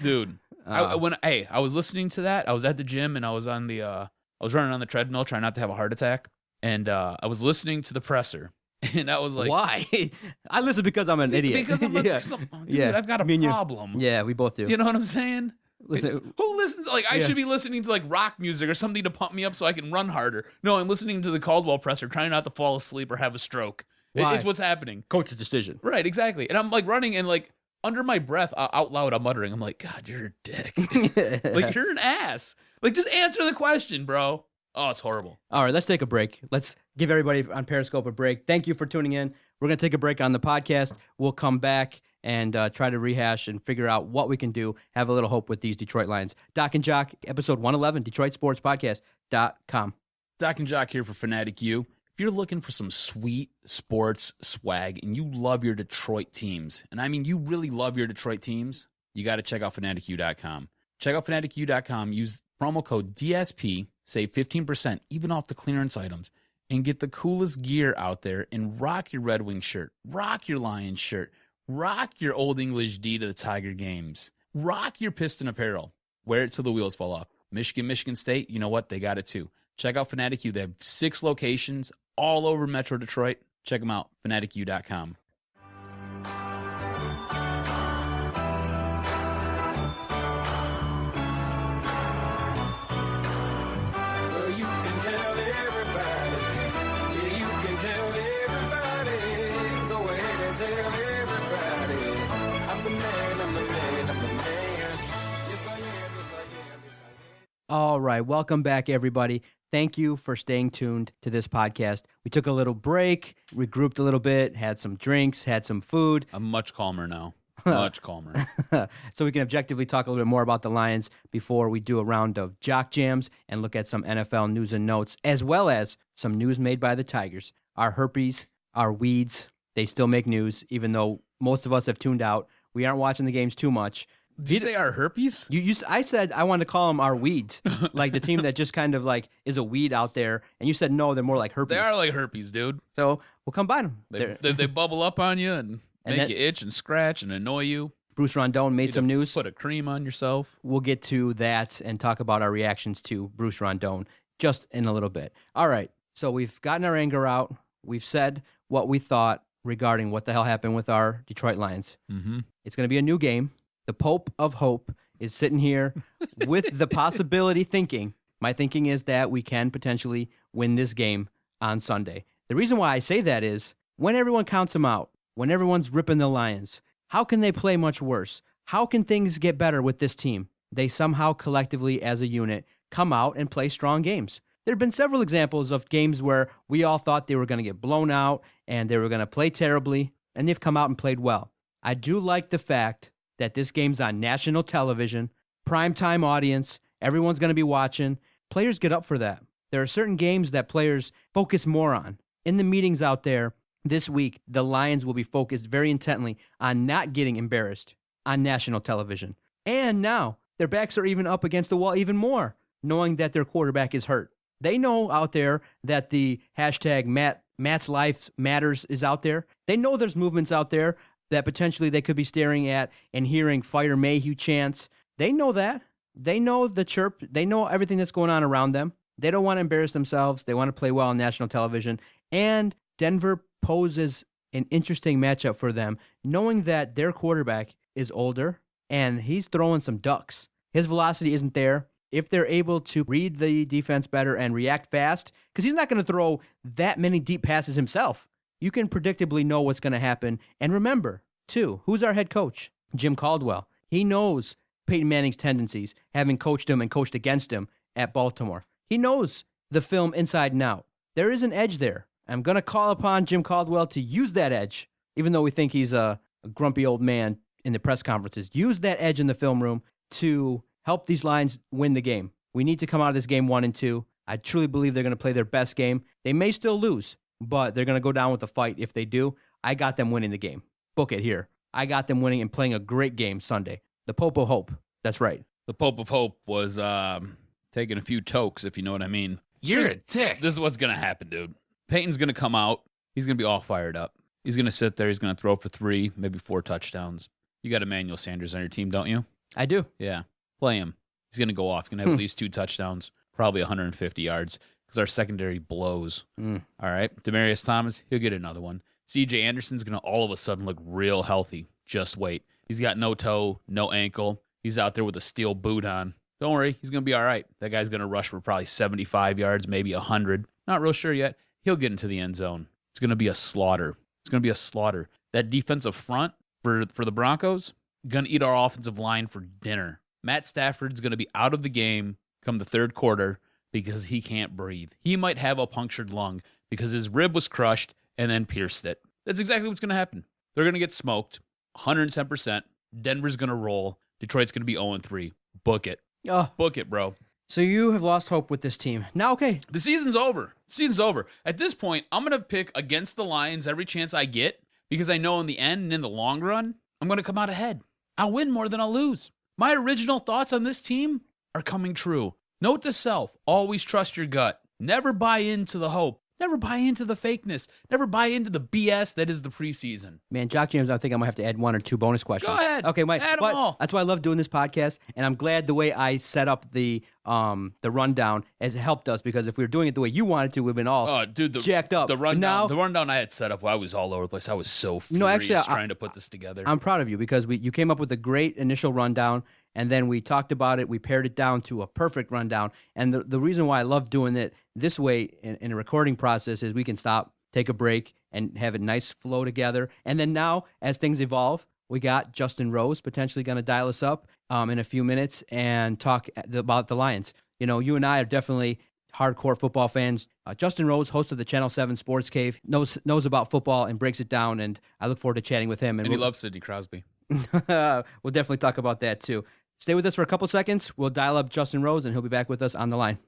dude. I was listening to that. I was at the gym and I was on the I was running on the treadmill trying not to have a heart attack. And I was listening to the presser. And I was like, why? I listen because I'm an idiot. Because I'm like, dude, I've got a problem. Yeah, we both do. You know what I'm saying? Listen, who listens? Like, I should be listening to like rock music or something to pump me up so I can run harder. No, I'm listening to the Caldwell presser, trying not to fall asleep or have a stroke. It's what's happening. Coach's decision. Right, exactly. And I'm like running and like under my breath, out loud, I'm muttering. I'm like, God, you're a dick. Like, you're an ass. Like, just answer the question, bro. Oh, it's horrible. All right, let's take a break. Let's give everybody on Periscope a break. Thank you for tuning in. We're going to take a break on the podcast. We'll come back and try to rehash and figure out what we can do. Have a little hope with these Detroit Lions. Doc and Jock, episode 111, DetroitSportsPodcast.com. Doc and Jock here for Fanatic U. If you're looking for some sweet sports swag and you love your Detroit teams, and I mean you really love your Detroit teams, you got to check out FanaticU.com. Check out FanaticU.com. Use promo code DSP. Save 15% even off the clearance items and get the coolest gear out there and rock your Red Wings shirt, rock your Lions shirt, rock your Old English D to the Tiger games, rock your Piston apparel, wear it till the wheels fall off. Michigan State, you know what? They got it too. Check out Fanatic U. They have 6 locations all over Metro Detroit. Check them out, FanaticU.com. All right, welcome back, everybody. Thank you for staying tuned to this podcast. We took a little break, regrouped a little bit, had some drinks, had some food. I'm much calmer now. Much calmer. So we can objectively talk a little bit more about the Lions before we do a round of Jock Jams and look at some NFL news and notes, as well as some news made by the Tigers. Our herpes, our weeds, they still make news, even though most of us have tuned out. We aren't watching the games too much. Did you say our herpes? I said I wanted to call them our weeds, like the team that just kind of like is a weed out there. And you said no, they're more like herpes. They are like herpes, dude. So we'll combine them. They bubble up on you and make you itch and scratch and annoy you. Bruce Rondon made some news. Put a cream on yourself. We'll get to that and talk about our reactions to Bruce Rondon just in a little bit. All right, so we've gotten our anger out. We've said what we thought regarding what the hell happened with our Detroit Lions. Mm-hmm. It's going to be a new game. The Pope of Hope is sitting here with the possibility thinking. My thinking is that we can potentially win this game on Sunday. The reason why I say that is when everyone counts them out, when everyone's ripping the Lions, how can they play much worse? How can things get better with this team? They somehow collectively as a unit come out and play strong games. There have been several examples of games where we all thought they were going to get blown out and they were going to play terribly, and they've come out and played well. I do like the fact that this game's on national television, primetime audience, everyone's going to be watching. Players get up for that. There are certain games that players focus more on. In the meetings out there this week, the Lions will be focused very intently on not getting embarrassed on national television. And now their backs are even up against the wall even more, knowing that their quarterback is hurt. They know out there that the hashtag Matt's Life Matters is out there. They know there's movements out there that potentially they could be staring at and hearing Fire Mayhew chants. They know that. They know the chirp. They know everything that's going on around them. They don't want to embarrass themselves. They want to play well on national television. And Denver poses an interesting matchup for them, knowing that their quarterback is older and he's throwing some ducks. His velocity isn't there. If they're able to read the defense better and react fast, because he's not going to throw that many deep passes himself, you can predictably know what's going to happen. And remember, too, who's our head coach? Jim Caldwell. He knows Peyton Manning's tendencies, having coached him and coached against him at Baltimore. He knows the film inside and out. There is an edge there. I'm going to call upon Jim Caldwell to use that edge, even though we think he's a grumpy old man in the press conferences. Use that edge in the film room to help these Lions win the game. We need to come out of this game 1-2. I truly believe they're going to play their best game. They may still lose, but they're going to go down with a fight if they do. I got them winning the game. Book it here. I got them winning and playing a great game Sunday. The Pope of Hope. That's right. The Pope of Hope was taking a few tokes, if you know what I mean. You're a dick. This is what's going to happen, dude. Peyton's going to come out. He's going to be all fired up. He's going to sit there. He's going to throw for 3, maybe 4 touchdowns. You got Emmanuel Sanders on your team, don't you? I do. Yeah. Play him. He's going to go off. He's going to have at least 2 touchdowns, probably 150 yards, because our secondary blows. All right. Demaryius Thomas, he'll get another one. C.J. Anderson's going to all of a sudden look real healthy. Just wait. He's got no toe, no ankle. He's out there with a steel boot on. Don't worry. He's going to be all right. That guy's going to rush for probably 75 yards, maybe 100. Not real sure yet. He'll get into the end zone. It's going to be a slaughter. It's going to be a slaughter. That defensive front for the Broncos, going to eat our offensive line for dinner. Matt Stafford's going to be out of the game come the third quarter because he can't breathe. He might have a punctured lung because his rib was crushed and then pierced it. That's exactly what's going to happen. They're going to get smoked, 110%. Denver's going to roll. Detroit's going to be 0-3. Book it. Book it, bro. So you have lost hope with this team. Now, okay. The season's over. Season's over. At this point, I'm going to pick against the Lions every chance I get because I know in the end and in the long run, I'm going to come out ahead. I'll win more than I'll lose. My original thoughts on this team are coming true. Note to self, always trust your gut. Never buy into the hope. Never buy into the fakeness. Never buy into the BS that is the preseason. Man, Jock Jams, I think I might have to add 1 or 2 bonus questions. Go ahead. Okay, Mike. Add them all. That's why I love doing this podcast, and I'm glad the way I set up the rundown has helped us, because if we were doing it the way you wanted to, we've been all jacked up. The rundown I had set up, I was all over the place. I was so furious trying to put this together. I'm proud of you because you came up with a great initial rundown, and then we talked about it. We pared it down to a perfect rundown. And the reason why I love doing it this way in a recording process is we can stop, take a break, and have a nice flow together. And then now, as things evolve, we got Justin Rose potentially going to dial us up in a few minutes and talk about the Lions. You and I are definitely hardcore football fans. Justin Rose, host of the Channel 7 Sports Cave, knows about football and breaks it down, and I look forward to chatting with him. And he loves Sidney Crosby. We'll definitely talk about that too. Stay with us for a couple seconds. We'll dial up Justin Rose, and he'll be back with us on the line.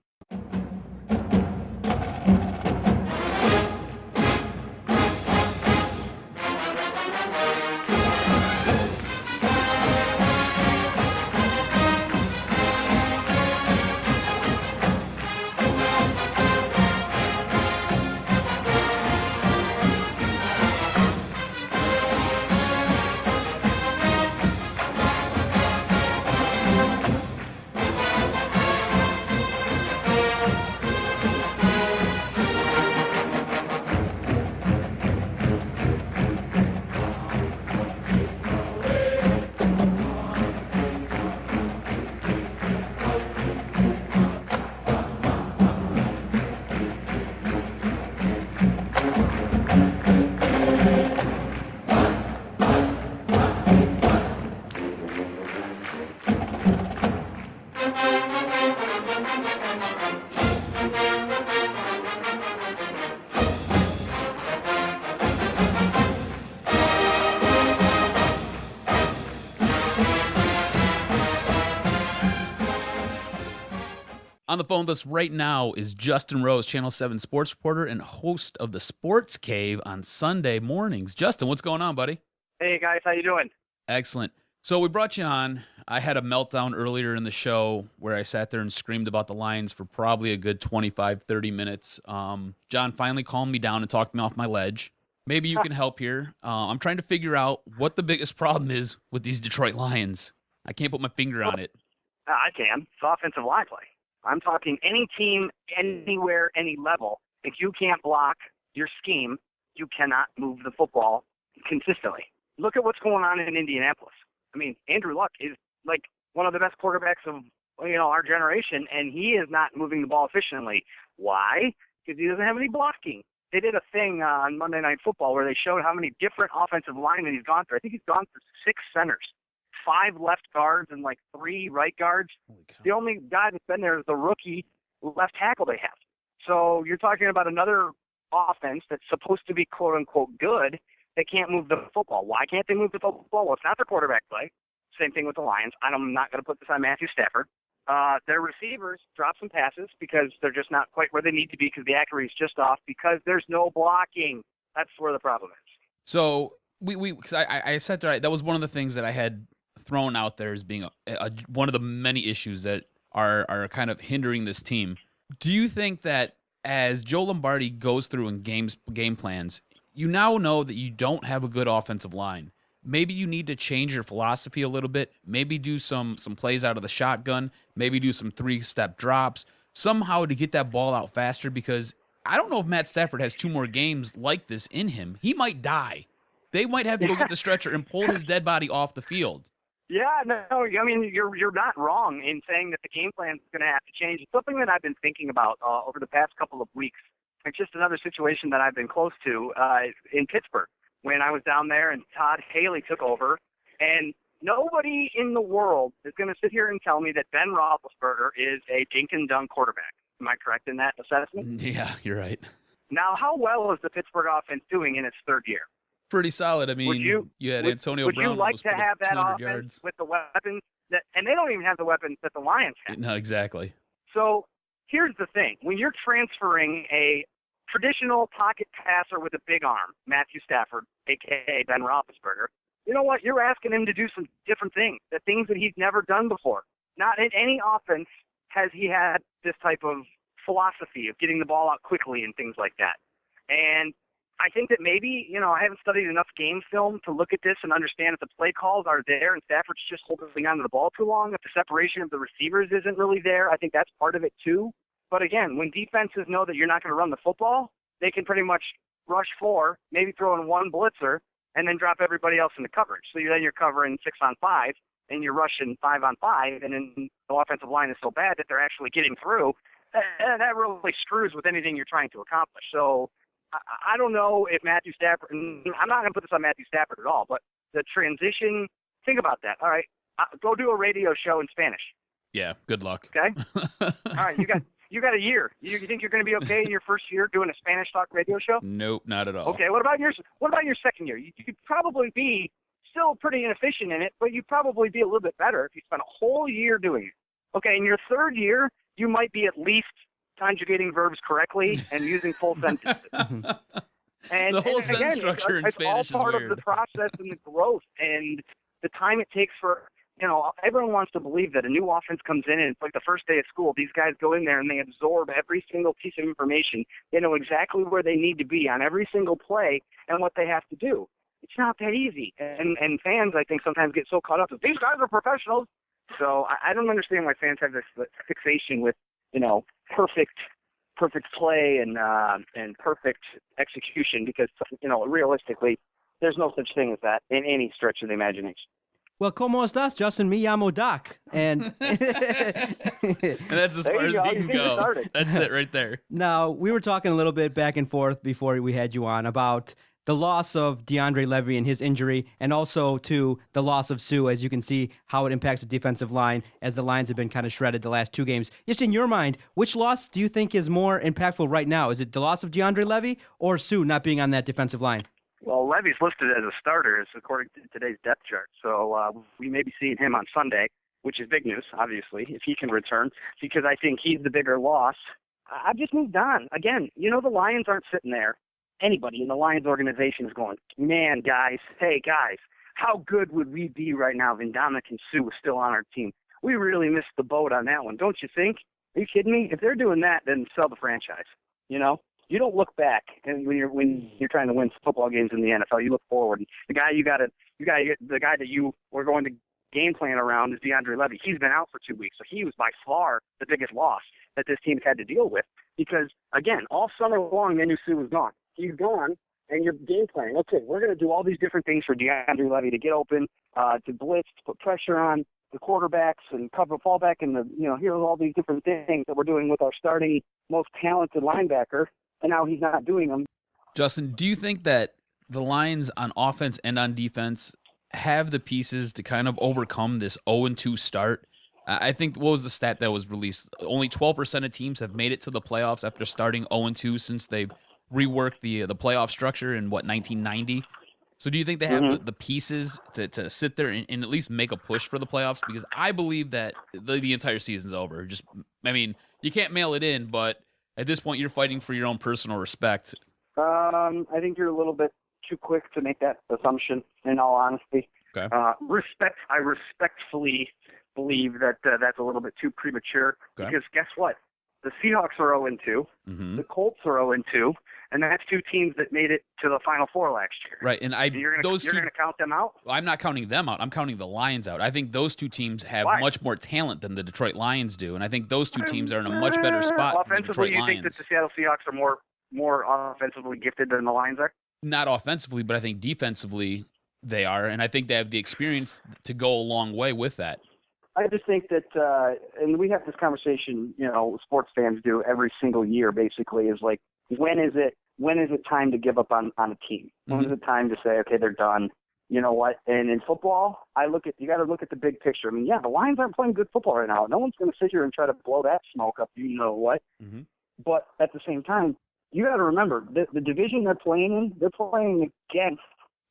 On the phone with us right now is Justin Rose, Channel 7 sports reporter and host of the Sports Cave on Sunday mornings. Justin, what's going on, buddy? Hey, guys. How you doing? Excellent. So we brought you on. I had a meltdown earlier in the show where I sat there and screamed about the Lions for probably a good 25, 30 minutes. John finally calmed me down and talked me off my ledge. Maybe you can help here. I'm trying to figure out what the biggest problem is with these Detroit Lions. I can't put my finger on it. I can. It's offensive line play. I'm talking any team, anywhere, any level. If you can't block your scheme, you cannot move the football consistently. Look at what's going on in Indianapolis. I mean, Andrew Luck is like one of the best quarterbacks of our generation, and he is not moving the ball efficiently. Why? Because he doesn't have any blocking. They did a thing on Monday Night Football where they showed how many different offensive linemen he's gone through. I think he's gone through 6 centers, 5 left guards, and like 3 right guards. The only guy that's been there is the rookie left tackle they have. So you're talking about another offense that's supposed to be quote-unquote good that can't move the football. Why can't they move the football? Well, it's not their quarterback play. Same thing with the Lions. I'm not going to put this on Matthew Stafford. Their receivers drop some passes because they're just not quite where they need to be because the accuracy is just off because there's no blocking. That's where the problem is. So because I sat there, that was one of the things that I had thrown out there as being one of the many issues that are kind of hindering this team. Do you think that as Joe Lombardi goes through in game plans, you now know that you don't have a good offensive line? Maybe you need to change your philosophy a little bit. Maybe do some plays out of the shotgun. Maybe do some 3-step drops. Somehow to get that ball out faster, because I don't know if Matt Stafford has 2 more games like this in him. He might die. They might have to go get the stretcher and pull his dead body off the field. Yeah, no, I mean, you're not wrong in saying that the game plan is going to have to change. It's something that I've been thinking about over the past couple of weeks. It's just another situation that I've been close to in Pittsburgh when I was down there and Todd Haley took over. And nobody in the world is going to sit here and tell me that Ben Roethlisberger is a dink and dunk quarterback. Am I correct in that assessment? Yeah, you're right. Now, how well is the Pittsburgh offense doing in its 3rd year? Pretty solid. I mean, you had Antonio Brown. Would you like to have that offense yards with the weapons and they don't even have the weapons that the Lions have? No, exactly. So here's the thing. When you're transferring a traditional pocket passer with a big arm, Matthew Stafford, a.k.a. Ben Roethlisberger, you know what? You're asking him to do some different things, the things that he's never done before. Not in any offense has he had this type of philosophy of getting the ball out quickly and things like that. And I think that maybe, I haven't studied enough game film to look at this and understand if the play calls are there and Stafford's just holding on to the ball too long, if the separation of the receivers isn't really there. I think that's part of it too. But again, when defenses know that you're not going to run the football, they can pretty much rush 4, maybe throw in 1 blitzer, and then drop everybody else into coverage. So then you're covering 6 on 5, and you're rushing 5 on 5, and then the offensive line is so bad that they're actually getting through. That really screws with anything you're trying to accomplish. So I don't know if Matthew Stafford, I'm not going to put this on Matthew Stafford at all, but the transition, think about that. All right, go do a radio show in Spanish. Yeah, good luck. Okay. All right, you got a year. You think you're going to be okay in your first year doing a Spanish talk radio show? Nope, not at all. Okay. What about your second year? You could probably be still pretty inefficient in it, but you'd probably be a little bit better if you spent a whole year doing it. Okay. In your third year, you might be at least conjugating verbs correctly and using full sentences. And the whole again, sentence structure in Spanish is it's all part weird. of the process and the growth and the time it takes for, everyone wants to believe that a new offense comes in and it's like the first day of school. These guys go in there and they absorb every single piece of information. They know exactly where they need to be on every single play and what they have to do. It's not that easy. And fans, I think, sometimes get so caught up with, these guys are professionals. So I don't understand why fans have this fixation with, perfect play and perfect execution because, realistically, there's no such thing as that in any stretch of the imagination. Well, ¿cómo estás, Justin? Me llamo Doc. And And that's as far as he can go. That's it right there. now, we were talking a little bit back and forth before we had you on about the loss of DeAndre Levy and his injury, and also to the loss of Suh, as you can see how it impacts the defensive line as the Lions have been kind of shredded the last two games. Just in your mind, which loss do you think is more impactful right now? Is it the loss of DeAndre Levy or Suh not being on that defensive line? Well, Levy's listed as a starter, according to today's depth chart. So we may be seeing him on Sunday, which is big news, obviously, if he can return, because I think he's the bigger loss. I've just moved on. Again, the Lions aren't sitting there. Anybody in the Lions organization is going, man, guys, hey, guys, how good would we be right now if Ndamukong Suh was still on our team? We really missed the boat on that one, don't you think? Are you kidding me? If they're doing that, then sell the franchise, You don't look back, and when you're trying to win football games in the NFL, you look forward. The guy the guy that you were going to game plan around is DeAndre Levy. He's been out for 2 weeks, so he was by far the biggest loss that this team had to deal with. Because again, all summer long, they knew Suh was gone. He's gone, and you're game planning. Okay, we're going to do all these different things for DeAndre Levy to get open, to blitz, to put pressure on the quarterbacks and cover fallback, and here's all these different things that we're doing with our starting most talented linebacker. And now he's not doing them. Justin, do you think that the Lions on offense and on defense have the pieces to kind of overcome this 0-2 start? I think, what was the stat that was released? Only 12% of teams have made it to the playoffs after starting 0-2 since they've reworked the playoff structure in, 1990? So do you think they have the pieces to sit there and at least make a push for the playoffs? Because I believe that the entire season's over. You can't mail it in, but at this point, you're fighting for your own personal respect. I think you're a little bit too quick to make that assumption, in all honesty. Okay. I respectfully believe that that's a little bit too premature. Okay. Because guess what? The Seahawks are 0-2. Mm-hmm. The Colts are 0-2. And that's two teams that made it to the Final Four last year. Right, and you're going to count them out? I'm not counting them out. I'm counting the Lions out. I think those two teams have much more talent than the Detroit Lions do, and I think those two teams are in a much better spot than the Detroit Lions. Offensively, you think that the Seattle Seahawks are more offensively gifted than the Lions are? Not offensively, but I think defensively they are, and I think they have the experience to go a long way with that. I just think that, and we have this conversation, sports fans do every single year, basically, is like, when is it time to give up on a team? When is it time to say, okay, they're done? You know what? And in football, you got to look at the big picture. I mean, yeah, the Lions aren't playing good football right now. No one's going to sit here and try to blow that smoke up. You know what? Mm-hmm. But at the same time, you got to remember the division they're playing in. They're playing against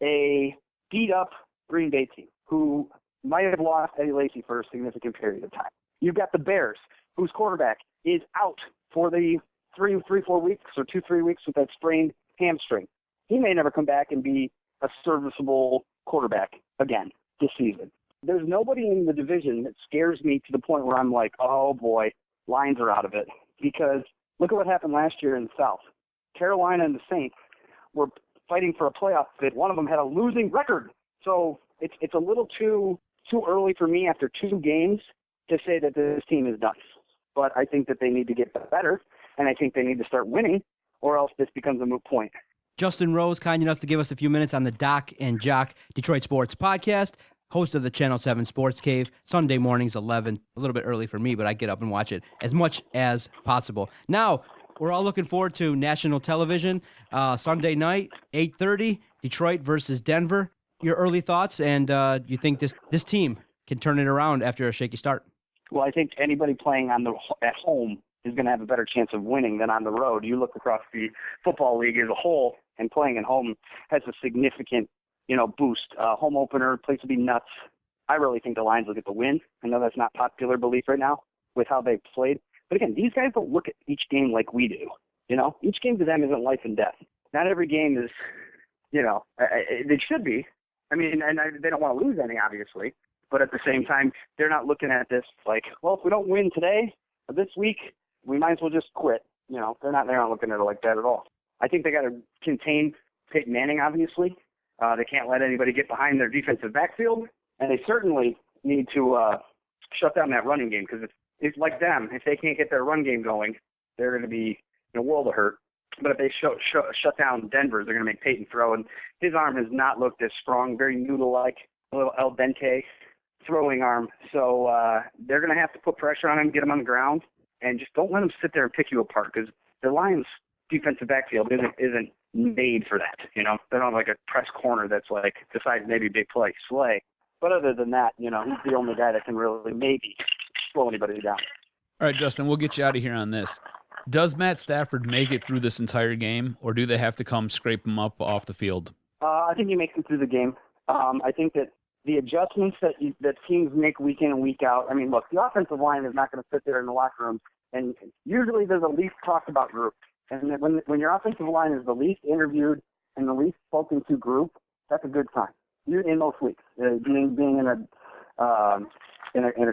a beat up Green Bay team who might have lost Eddie Lacy for a significant period of time. You've got the Bears, whose quarterback is out for the 3-4 weeks or 2-3 weeks with that sprained hamstring. He may never come back and be a serviceable quarterback again this season. There's nobody in the division that scares me to the point where I'm like, oh boy, Lions are out of it. Because look at what happened last year in the South. Carolina and the Saints were fighting for a playoff bid. One of them had a losing record. So it's a little too early for me after 2 games to say that this team is done. But I think that they need to get better. And I think they need to start winning, or else this becomes a moot point. Justin Rose, kind enough to give us a few minutes on the Doc and Jock Detroit Sports Podcast, host of the Channel 7 Sports Cave, Sunday mornings, 11, a little bit early for me, but I get up and watch it as much as possible. Now, we're all looking forward to national television, Sunday night, 8:30, Detroit versus Denver. Your early thoughts, and you think this team can turn it around after a shaky start? Well, I think anybody playing at home is going to have a better chance of winning than on the road. You look across the football league as a whole, and playing at home has a significant, boost. Home opener, place will be nuts. I really think the Lions will get the win. I know that's not popular belief right now with how they've played. But again, these guys don't look at each game like we do. Each game to them isn't life and death. Not every game is, they should be. I mean, they don't want to lose any, obviously. But at the same time, they're not looking at this like, well, if we don't win today or this week, we might as well just quit. They're not looking at it like that at all. I think they got to contain Peyton Manning, obviously. They can't let anybody get behind their defensive backfield. And they certainly need to shut down that running game, because it's like them. If they can't get their run game going, they're going to be in a world of hurt. But if they shut down Denver, they're going to make Peyton throw. And his arm has not looked as strong, very noodle-like, a little El Dente throwing arm. So they're going to have to put pressure on him, get him on the ground, and just don't let him sit there and pick you apart, because the Lions' defensive backfield isn't made for that. They don't have like a press corner that's like decides maybe big play, Slay. But other than that, he's the only guy that can really maybe slow anybody down. All right, Justin, we'll get you out of here on this. Does Matt Stafford make it through this entire game, or do they have to come scrape him up off the field? I think he makes it through the game. I think that the adjustments that teams make week in and week out, I mean, look, the offensive line is not going to sit there in the locker room, and usually there's a least talked about group. And when your offensive line is the least interviewed and the least spoken to group, that's a good sign. In most weeks, being in a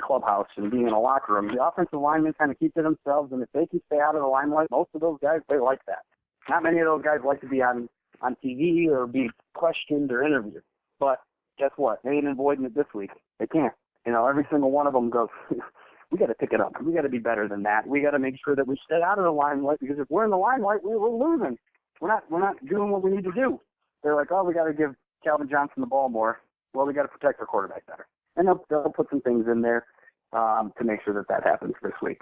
clubhouse and being in a locker room, the offensive linemen kind of keep to themselves, and if they can stay out of the limelight, most of those guys, they like that. Not many of those guys like to be on TV or be questioned or interviewed. But guess what? They ain't avoiding it this week. They can't. Every single one of them goes, we got to pick it up. We got to be better than that. We got to make sure that we stay out of the limelight, because if we're in the limelight, we're losing. We're not doing what we need to do. They're like, oh, we got to give Calvin Johnson the ball more. Well, we got to protect our quarterback better. And they'll put some things in there to make sure that happens this week.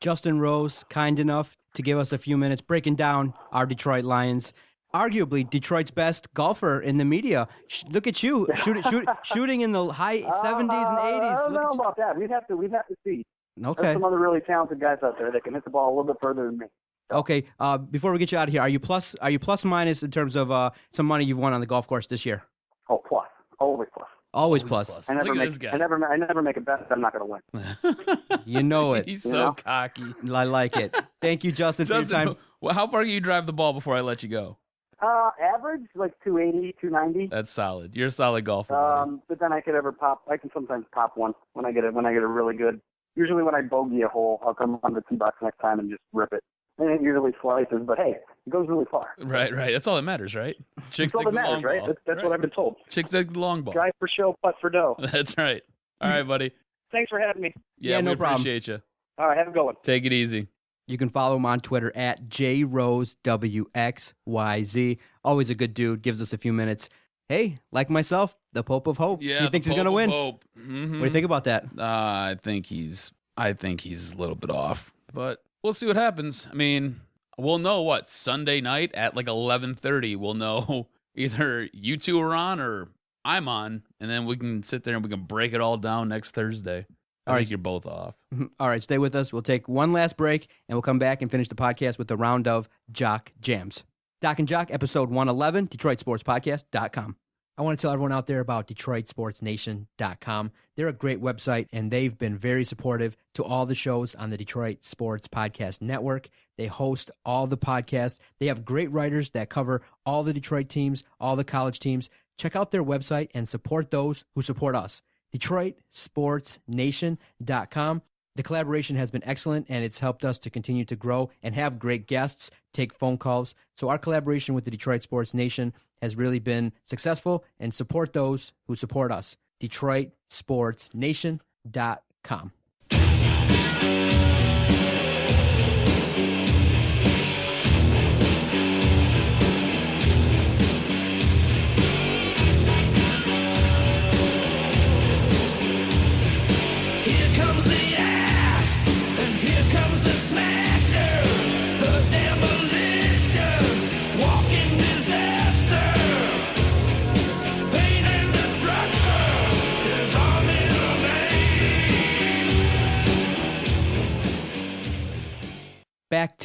Justin Rose, kind enough to give us a few minutes breaking down our Detroit Lions. Arguably Detroit's best golfer in the media. Look at you, shooting in the high 70s and 80s. I don't know about that. We'd have to see. Okay. There's some other really talented guys out there that can hit the ball a little bit further than me. Okay. Before we get you out of here, are you plus minus in terms of some money you've won on the golf course this year? Oh, plus. Always plus. Always plus. I never make a bet that I'm not going to win. You know it. He's so cocky. I like it. Thank you, Justin, for your time. Well, how far can you drive the ball before I let you go? Average, like 280, 290. That's solid. You're a solid golfer. Buddy. But then I can sometimes pop one when I get a really good. Usually when I bogey a hole, I'll come on the tee box next time and just rip it. And it usually slices, but hey, it goes really far. Right. That's all that matters, right? Chicks dig the long right? ball. That's what I've been told. Chicks dig the long ball. Drive for show, putt for dough. That's right. All right, buddy. Thanks for having me. Yeah, no we problem. appreciate you. All right, have a good one. Take it easy. You can follow him on Twitter at JRoseWXYZ. Always a good dude. Gives us a few minutes. Hey, like myself, the Pope of Hope. Yeah, he thinks he's going to win. Mm-hmm. What do you think about that? I think he's a little bit off, but we'll see what happens. I mean, we'll know Sunday night at like 11:30. We'll know either you two are on or I'm on, and then we can sit there and we can break it all down next Thursday. I think you're both off. All right, stay with us. We'll take one last break, and we'll come back and finish the podcast with a round of Jock Jams. Doc and Jock, episode 111, DetroitSportsPodcast.com. I want to tell everyone out there about DetroitSportsNation.com. They're a great website, and they've been very supportive to all the shows on the Detroit Sports Podcast Network. They host all the podcasts. They have great writers that cover all the Detroit teams, all the college teams. Check out their website and support those who support us. DetroitSportsNation.com. The collaboration has been excellent, and it's helped us to continue to grow and have great guests, take phone calls. So our collaboration with the Detroit Sports Nation has really been successful, and support those who support us. DetroitSportsNation.com.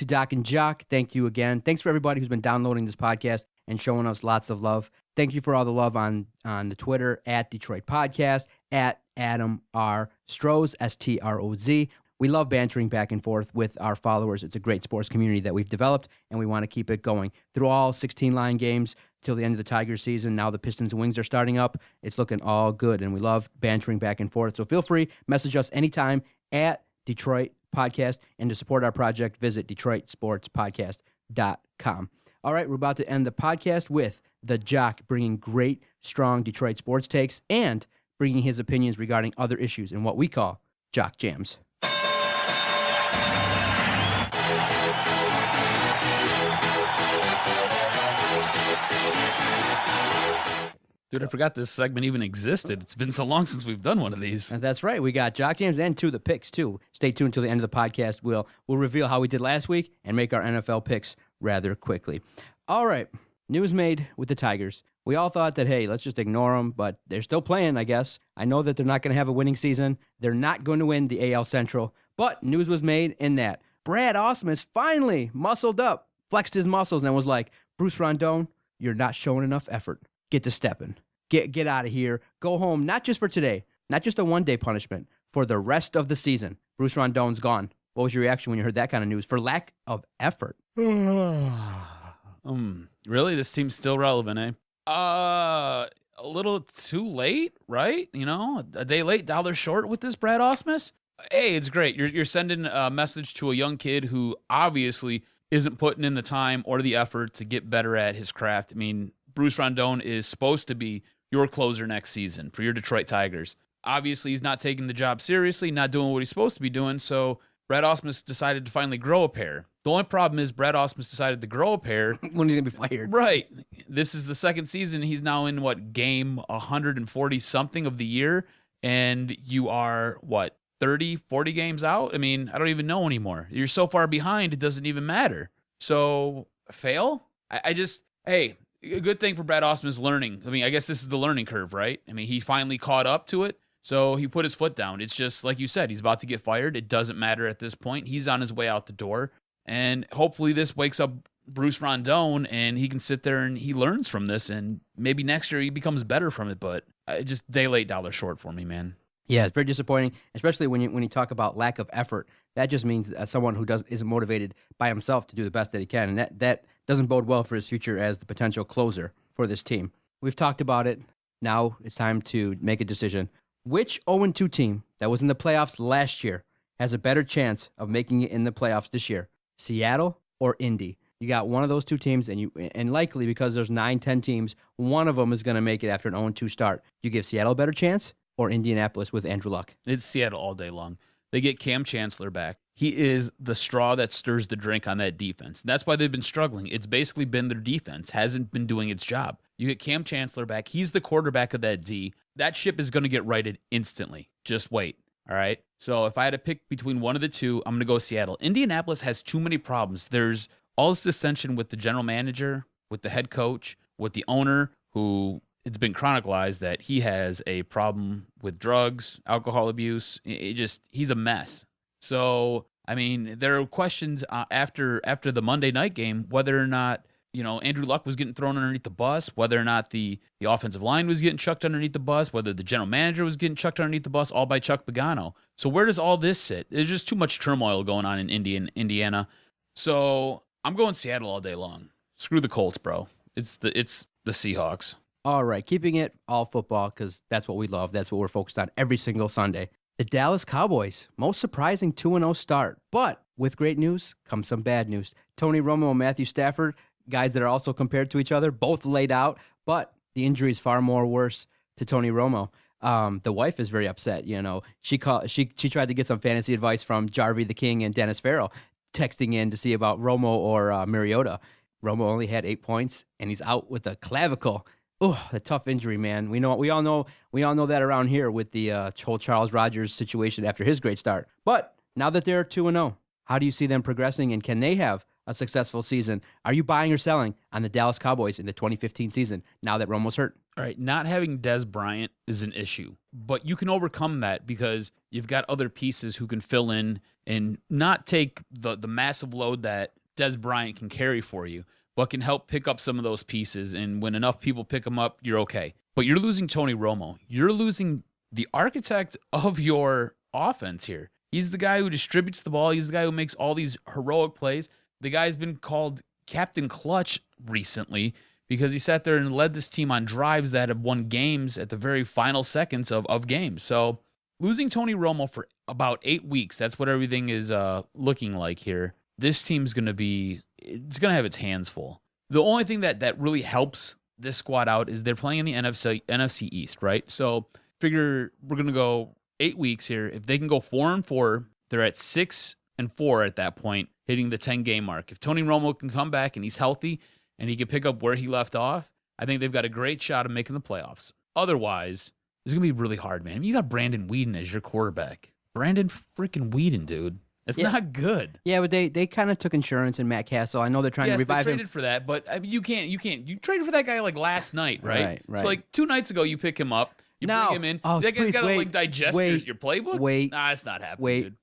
to Doc and Jock. Thank you again. Thanks for everybody who's been downloading this podcast and showing us lots of love. Thank you for all the love on the Twitter, at Detroit Podcast, at Adam R. Stroz, S-T-R-O-Z. We love bantering back and forth with our followers. It's a great sports community that we've developed, and we want to keep it going. Through all 16-line games till the end of the Tigers season, now the Pistons and Wings are starting up. It's looking all good, and we love bantering back and forth. So feel free, message us anytime at Detroit Podcast, and to support our project, visit DetroitSportsPodcast.com. All right, we're about to end the podcast with the Jock bringing great, strong Detroit sports takes and bringing his opinions regarding other issues in what we call Jock Jams. Dude, I forgot this segment even existed. It's been so long since we've done one of these. And that's right. We got Jock Jams and the picks, too. Stay tuned until the end of the podcast. We'll reveal how we did last week and make our NFL picks rather quickly. All right. News made with the Tigers. We all thought that, hey, let's just ignore them, but they're still playing, I guess. I know that they're not going to have a winning season. They're not going to win the AL Central. But news was made in that Brad Ausmus finally muscled up, flexed his muscles, and was like, Bruce Rondon, you're not showing enough effort. Get to stepping. Get out of here. Go home, not just for today, not just a one-day punishment, for the rest of the season. Bruce Rondon's gone. What was your reaction when you heard that kind of news? For lack of effort. Really? This team's still relevant, eh? A little too late, right? You know, a day late, dollar short with this Brad Ausmus. Hey, it's great. You're sending a message to a young kid who obviously isn't putting in the time or the effort to get better at his craft. I mean, Bruce Rondon is supposed to be your closer next season for your Detroit Tigers. Obviously, he's not taking the job seriously, not doing what he's supposed to be doing, so Brad Ausmus decided to finally grow a pair. The only problem is Brad Ausmus decided to grow a pair when he's going to be fired. Right. This is the second season. He's now in, game 140-something of the year, and you are, 30, 40 games out? I mean, I don't even know anymore. You're so far behind, it doesn't even matter. So, fail? Hey, a good thing for Brad Ausmus learning. I mean, I guess this is the learning curve, right? I mean, he finally caught up to it, so he put his foot down. It's just, like you said, he's about to get fired. It doesn't matter at this point. He's on his way out the door, and hopefully this wakes up Bruce Rondon, and he can sit there and he learns from this, and maybe next year he becomes better from it, but just day late, dollar short for me, man. Yeah, it's very disappointing, especially when you talk about lack of effort. That just means someone who isn't motivated by himself to do the best that he can, and that doesn't bode well for his future as the potential closer for this team. We've talked about it. Now it's time to make a decision. Which 0-2 team that was in the playoffs last year has a better chance of making it in the playoffs this year? Seattle or Indy? You got one of those two teams, and likely because there's 9-10 teams, one of them is going to make it after an 0-2 start. You give Seattle a better chance or Indianapolis with Andrew Luck? It's Seattle all day long. They get Cam Chancellor back. He is the straw that stirs the drink on that defense. That's why they've been struggling. It's basically been their defense hasn't been doing its job. You get Cam Chancellor back. He's the quarterback of that D. That ship is going to get righted instantly. Just wait. All right? So if I had to pick between one of the two, I'm going to go Seattle. Indianapolis has too many problems. There's all this dissension with the general manager, with the head coach, with the owner, who it's been chronicled that he has a problem with drugs, alcohol abuse. He's a mess. So, I mean, there are questions after the Monday night game whether or not, Andrew Luck was getting thrown underneath the bus, whether or not the offensive line was getting chucked underneath the bus, whether the general manager was getting chucked underneath the bus, all by Chuck Pagano. So where does all this sit? There's just too much turmoil going on in Indiana. So I'm going Seattle all day long. Screw the Colts, bro. It's the Seahawks. All right, keeping it all football because that's what we love. That's what we're focused on every single Sunday. The Dallas Cowboys, most surprising 2-0 start. But with great news comes some bad news. Tony Romo and Matthew Stafford, guys that are also compared to each other, both laid out. But the injury is far more worse to Tony Romo. The wife is very upset. She tried to get some fantasy advice from Jarvie the King and Dennis Farrell, texting in to see about Romo or Mariota. Romo only had 8 points, and he's out with a clavicle. Oh, a tough injury, man. We all know that around here with the whole Charles Rogers situation after his great start. But now that they're 2-0, how do you see them progressing, and can they have a successful season? Are you buying or selling on the Dallas Cowboys in the 2015 season now that Romo's hurt? All right, not having Des Bryant is an issue, but you can overcome that because you've got other pieces who can fill in and not take the massive load that Des Bryant can carry for you, but can help pick up some of those pieces. And when enough people pick them up, you're okay. But you're losing Tony Romo. You're losing the architect of your offense here. He's the guy who distributes the ball. He's the guy who makes all these heroic plays. The guy's been called Captain Clutch recently because he sat there and led this team on drives that have won games at the very final seconds of games. So losing Tony Romo for about 8 weeks, that's what everything is looking like here. This team's going to have its hands full. The only thing that really helps this squad out is they're playing in the NFC East, right? So figure we're going to go 8 weeks here. If they can go 4-4, they're at 6-4 at that point, hitting the 10-game mark. If Tony Romo can come back and he's healthy and he can pick up where he left off, I think they've got a great shot of making the playoffs. Otherwise, it's going to be really hard, man. You got Brandon Weeden as your quarterback. Brandon freaking Weeden, dude. It's not good. Yeah, but they kind of took insurance in Matt Castle. I know they're trying to revive they him. traded for that, but I mean, you can't. You traded for that guy like last night, right? Right. So like 2 nights ago, you pick him up. You bring him in. Oh, that guy's got to wait, digest your playbook? Wait. Nah, it's not happening, Wait, dude.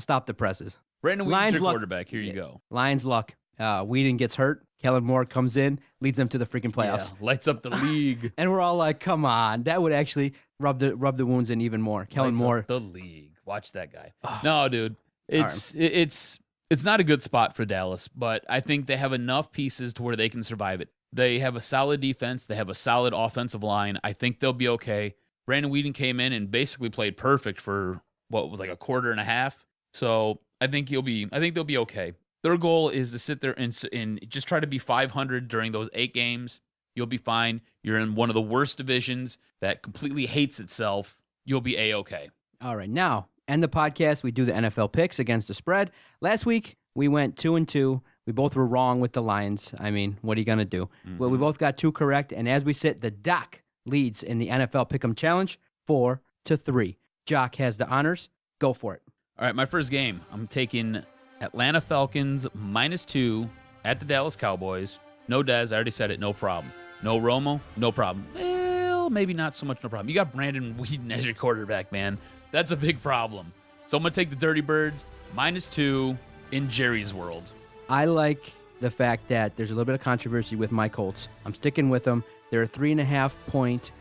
stop the presses. Brandon Weeden's Lions your luck. quarterback. Here you go. Lions luck. Whedon gets hurt. Kellen Moore comes in, leads them to the freaking playoffs. Yeah, lights up the league. And we're all like, come on. That would actually rub the wounds in even more. Kellen Lights Moore. up the league. Watch that guy. No, dude. It's not a good spot for Dallas, but I think they have enough pieces to where they can survive it. They have a solid defense. They have a solid offensive line. I think they'll be okay. Brandon Weeden came in and basically played perfect for what was like a quarter and a half. So I think they'll be okay. Their goal is to sit there and just try to be 500 during those 8 games. You'll be fine. You're in one of the worst divisions that completely hates itself. You'll be A-okay. All right, now, end the podcast. We do the NFL picks against the spread. Last week, we went 2-2. We both were wrong with the Lions. I mean, what are you going to do? Well, we both got 2 correct, and as we sit, the Doc leads in the NFL Pick'em Challenge 4-3. Jock has the honors. Go for it. All right, my first game, I'm taking Atlanta Falcons -2 at the Dallas Cowboys. No Dez, I already said it, no problem. No Romo, no problem. Well, maybe not so much no problem. You got Brandon Weeden as your quarterback, man. That's a big problem. So I'm going to take the Dirty Birds -2 in Jerry's world. I like the fact that there's a little bit of controversy with my Colts. I'm sticking with them. They're a 3.5-point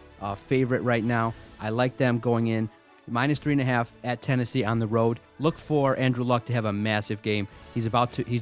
favorite right now. I like them going in -3.5 at Tennessee on the road. Look for Andrew Luck to have a massive game. He's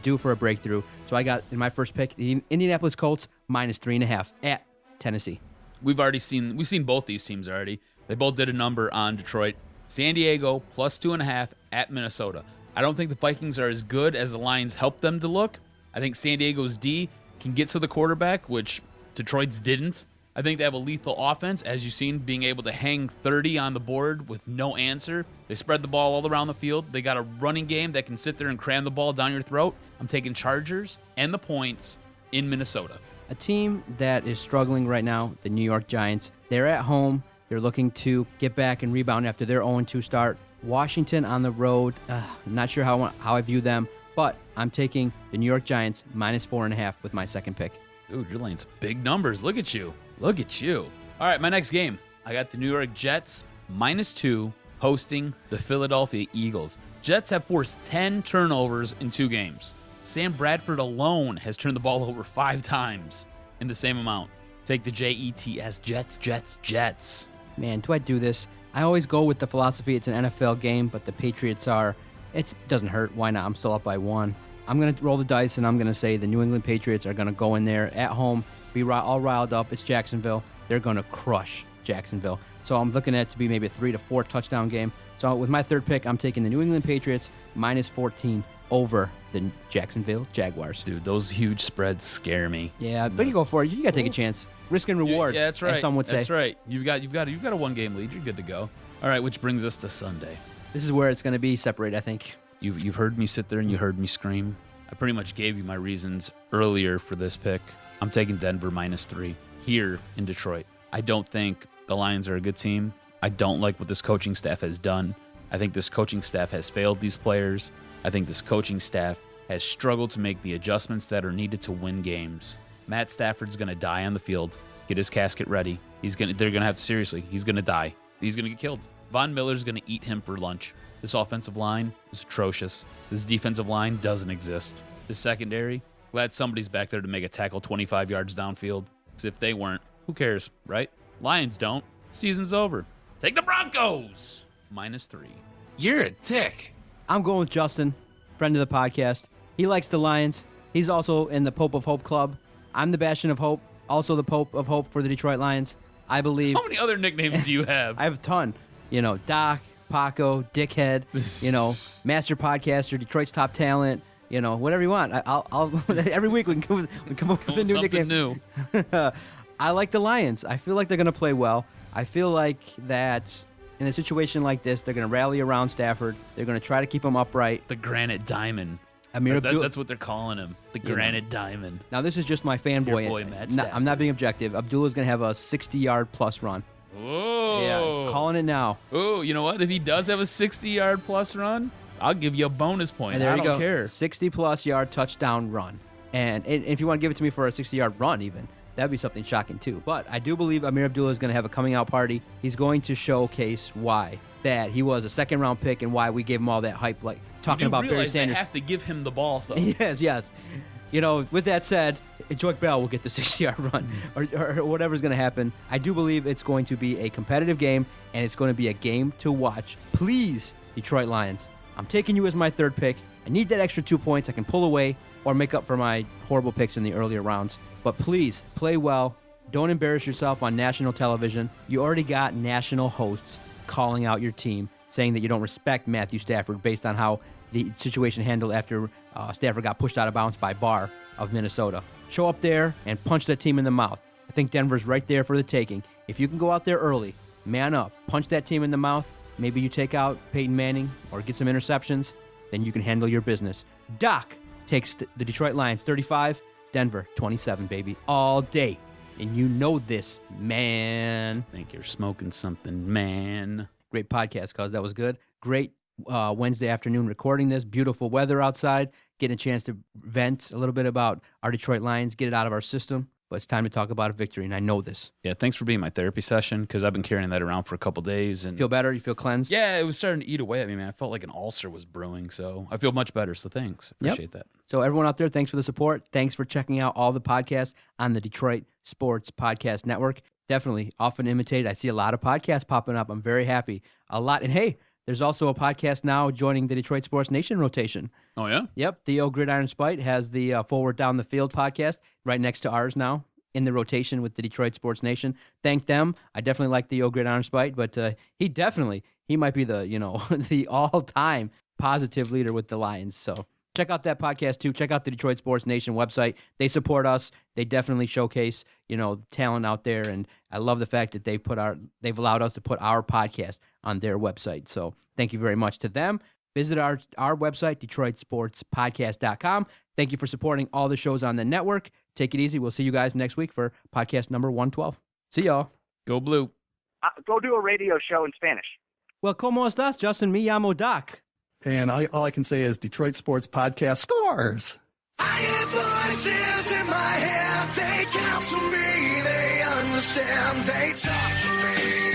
due for a breakthrough. So I got in my first pick the Indianapolis Colts -3.5 at Tennessee. We've seen both these teams already. They both did a number on Detroit. San Diego +2.5 at Minnesota. I don't think the Vikings are as good as the Lions helped them to look. I think San Diego's D can get to the quarterback, which Detroit's didn't. I think they have a lethal offense, as you've seen, being able to hang 30 on the board with no answer. They spread the ball all around the field. They got a running game that can sit there and cram the ball down your throat. I'm taking Chargers and the points in Minnesota. A team that is struggling right now, the New York Giants. They're at home. They're looking to get back and rebound after their 0-2 start. Washington on the road. I'm not sure how I view them, but I'm taking the New York Giants -4.5 with my second pick. Dude, you're laying some big numbers. Look at you. Look at you. All right, my next game. I got the New York Jets -2 hosting the Philadelphia Eagles. Jets have forced 10 turnovers in 2 games. Sam Bradford alone has turned the ball over 5 times in the same amount. Take the Jets, Jets. Man, do I do this? I always go with the philosophy it's an NFL game, but the Patriots it doesn't hurt. Why not? I'm still up by 1. I'm going to roll the dice, and I'm going to say the New England Patriots are going to go in there at home, be all riled up. It's Jacksonville. They're going to crush Jacksonville. So I'm looking at it to be maybe a 3 to 4 touchdown game. So with my third pick, I'm taking the New England Patriots -14 over the Jacksonville Jaguars. Dude, those huge spreads scare me. Yeah, but you go for it. You got to take a chance. Risk and reward. Yeah, that's right. As some would say. That's right. You've got a 1-game lead. You're good to go. All right, which brings us to Sunday. This is where it's going to be separated, I think. You've heard me sit there and you heard me scream. I pretty much gave you my reasons earlier for this pick. I'm taking Denver -3 here in Detroit. I don't think the Lions are a good team. I don't like what this coaching staff has done. I think this coaching staff has failed these players. I think this coaching staff has struggled to make the adjustments that are needed to win games. Matt Stafford's going to die on the field. Get his casket ready. They're gonna have seriously. He's gonna die. He's gonna get killed. Von Miller's gonna eat him for lunch. This offensive line is atrocious. This defensive line doesn't exist. This secondary, glad somebody's back there to make a tackle 25 yards downfield. Because if they weren't, who cares, right? Lions don't. Season's over. Take the Broncos. -3. You're a dick. I'm going with Justin, friend of the podcast. He likes the Lions. He's also in the Pope of Hope Club. I'm the Bastion of Hope, also the Pope of Hope for the Detroit Lions. I believe. How many other nicknames do you have? I have a ton. Doc, Paco, Dickhead, Master Podcaster, Detroit's Top Talent, whatever you want. I'll every week we can come up with a new nickname. New. I like the Lions. I feel like they're going to play well. I feel like that in a situation like this, they're going to rally around Stafford. They're going to try to keep him upright. The Granite Diamond. That's what they're calling him. The Granite Diamond. Now, this is just my fanboy. Your boy, Matt Stafford. I'm not being objective. Abdullah's going to have a 60-yard plus run. Whoa. Yeah, calling it now. Oh, you know what? If he does have a 60-yard plus run, I'll give you a bonus point. And there I you don't go. care. 60-plus yard touchdown run. And if you want to give it to me for a 60-yard run even, that'd be something shocking too. But I do believe Amir Abdullah is going to have a coming-out party. He's going to showcase why that he was a second-round pick and why we gave him all that hype, like talking about Barry Sanders. They have to give him the ball, though. Yes. With that said, Jock Bell will get the 60-yard run or whatever's going to happen. I do believe it's going to be a competitive game, and it's going to be a game to watch. Please, Detroit Lions, I'm taking you as my third pick. I need that extra 2 points I can pull away or make up for my horrible picks in the earlier rounds. But please, play well. Don't embarrass yourself on national television. You already got national hosts calling out your team, saying that you don't respect Matthew Stafford based on how the situation handled after Stafford got pushed out of bounds by Barr of Minnesota. Show up there and punch that team in the mouth. I think Denver's right there for the taking. If you can go out there early, man up, punch that team in the mouth, maybe you take out Peyton Manning or get some interceptions, then you can handle your business. Doc takes the Detroit Lions 35, Denver 27, baby, all day. And you know this, man. Think you're smoking something, man. Great podcast, cuz that was good. Great Wednesday afternoon recording this. Beautiful weather outside. Getting a chance to vent a little bit about our Detroit Lions, get it out of our system. But it's time to talk about a victory, and I know this. Yeah, thanks for being my therapy session, because I've been carrying that around for a couple days. And feel better? You feel cleansed? Yeah, it was starting to eat away at me, man. I felt like an ulcer was brewing, so I feel much better. So thanks. Appreciate that. So everyone out there, thanks for the support. Thanks for checking out all the podcasts on the Detroit Sports Podcast Network. Definitely often imitated. I see a lot of podcasts popping up. I'm very happy. A lot. And hey, there's also a podcast now joining the Detroit Sports Nation rotation. Oh, yeah? Yep. Theo Gridiron Spite has the Forward Down the Field podcast right next to ours now in the rotation with the Detroit Sports Nation. Thank them. I definitely like Theo Gridiron Spite, but he might be the, the all-time positive leader with the Lions. So check out that podcast too. Check out the Detroit Sports Nation website. They support us. They definitely showcase, talent out there. And I love the fact that they've allowed us to put our podcast on their website. So thank you very much to them. Visit our website, DetroitSportsPodcast.com. Thank you for supporting all the shows on the network. Take it easy. We'll see you guys next week for podcast number 112. See y'all. Go Blue. Go do a radio show in Spanish. Well, ¿cómo estás, Justin? Me llamo Doc. And all I can say is Detroit Sports Podcast scores. I hear voices in my head. They counsel me. They understand. They talk to me.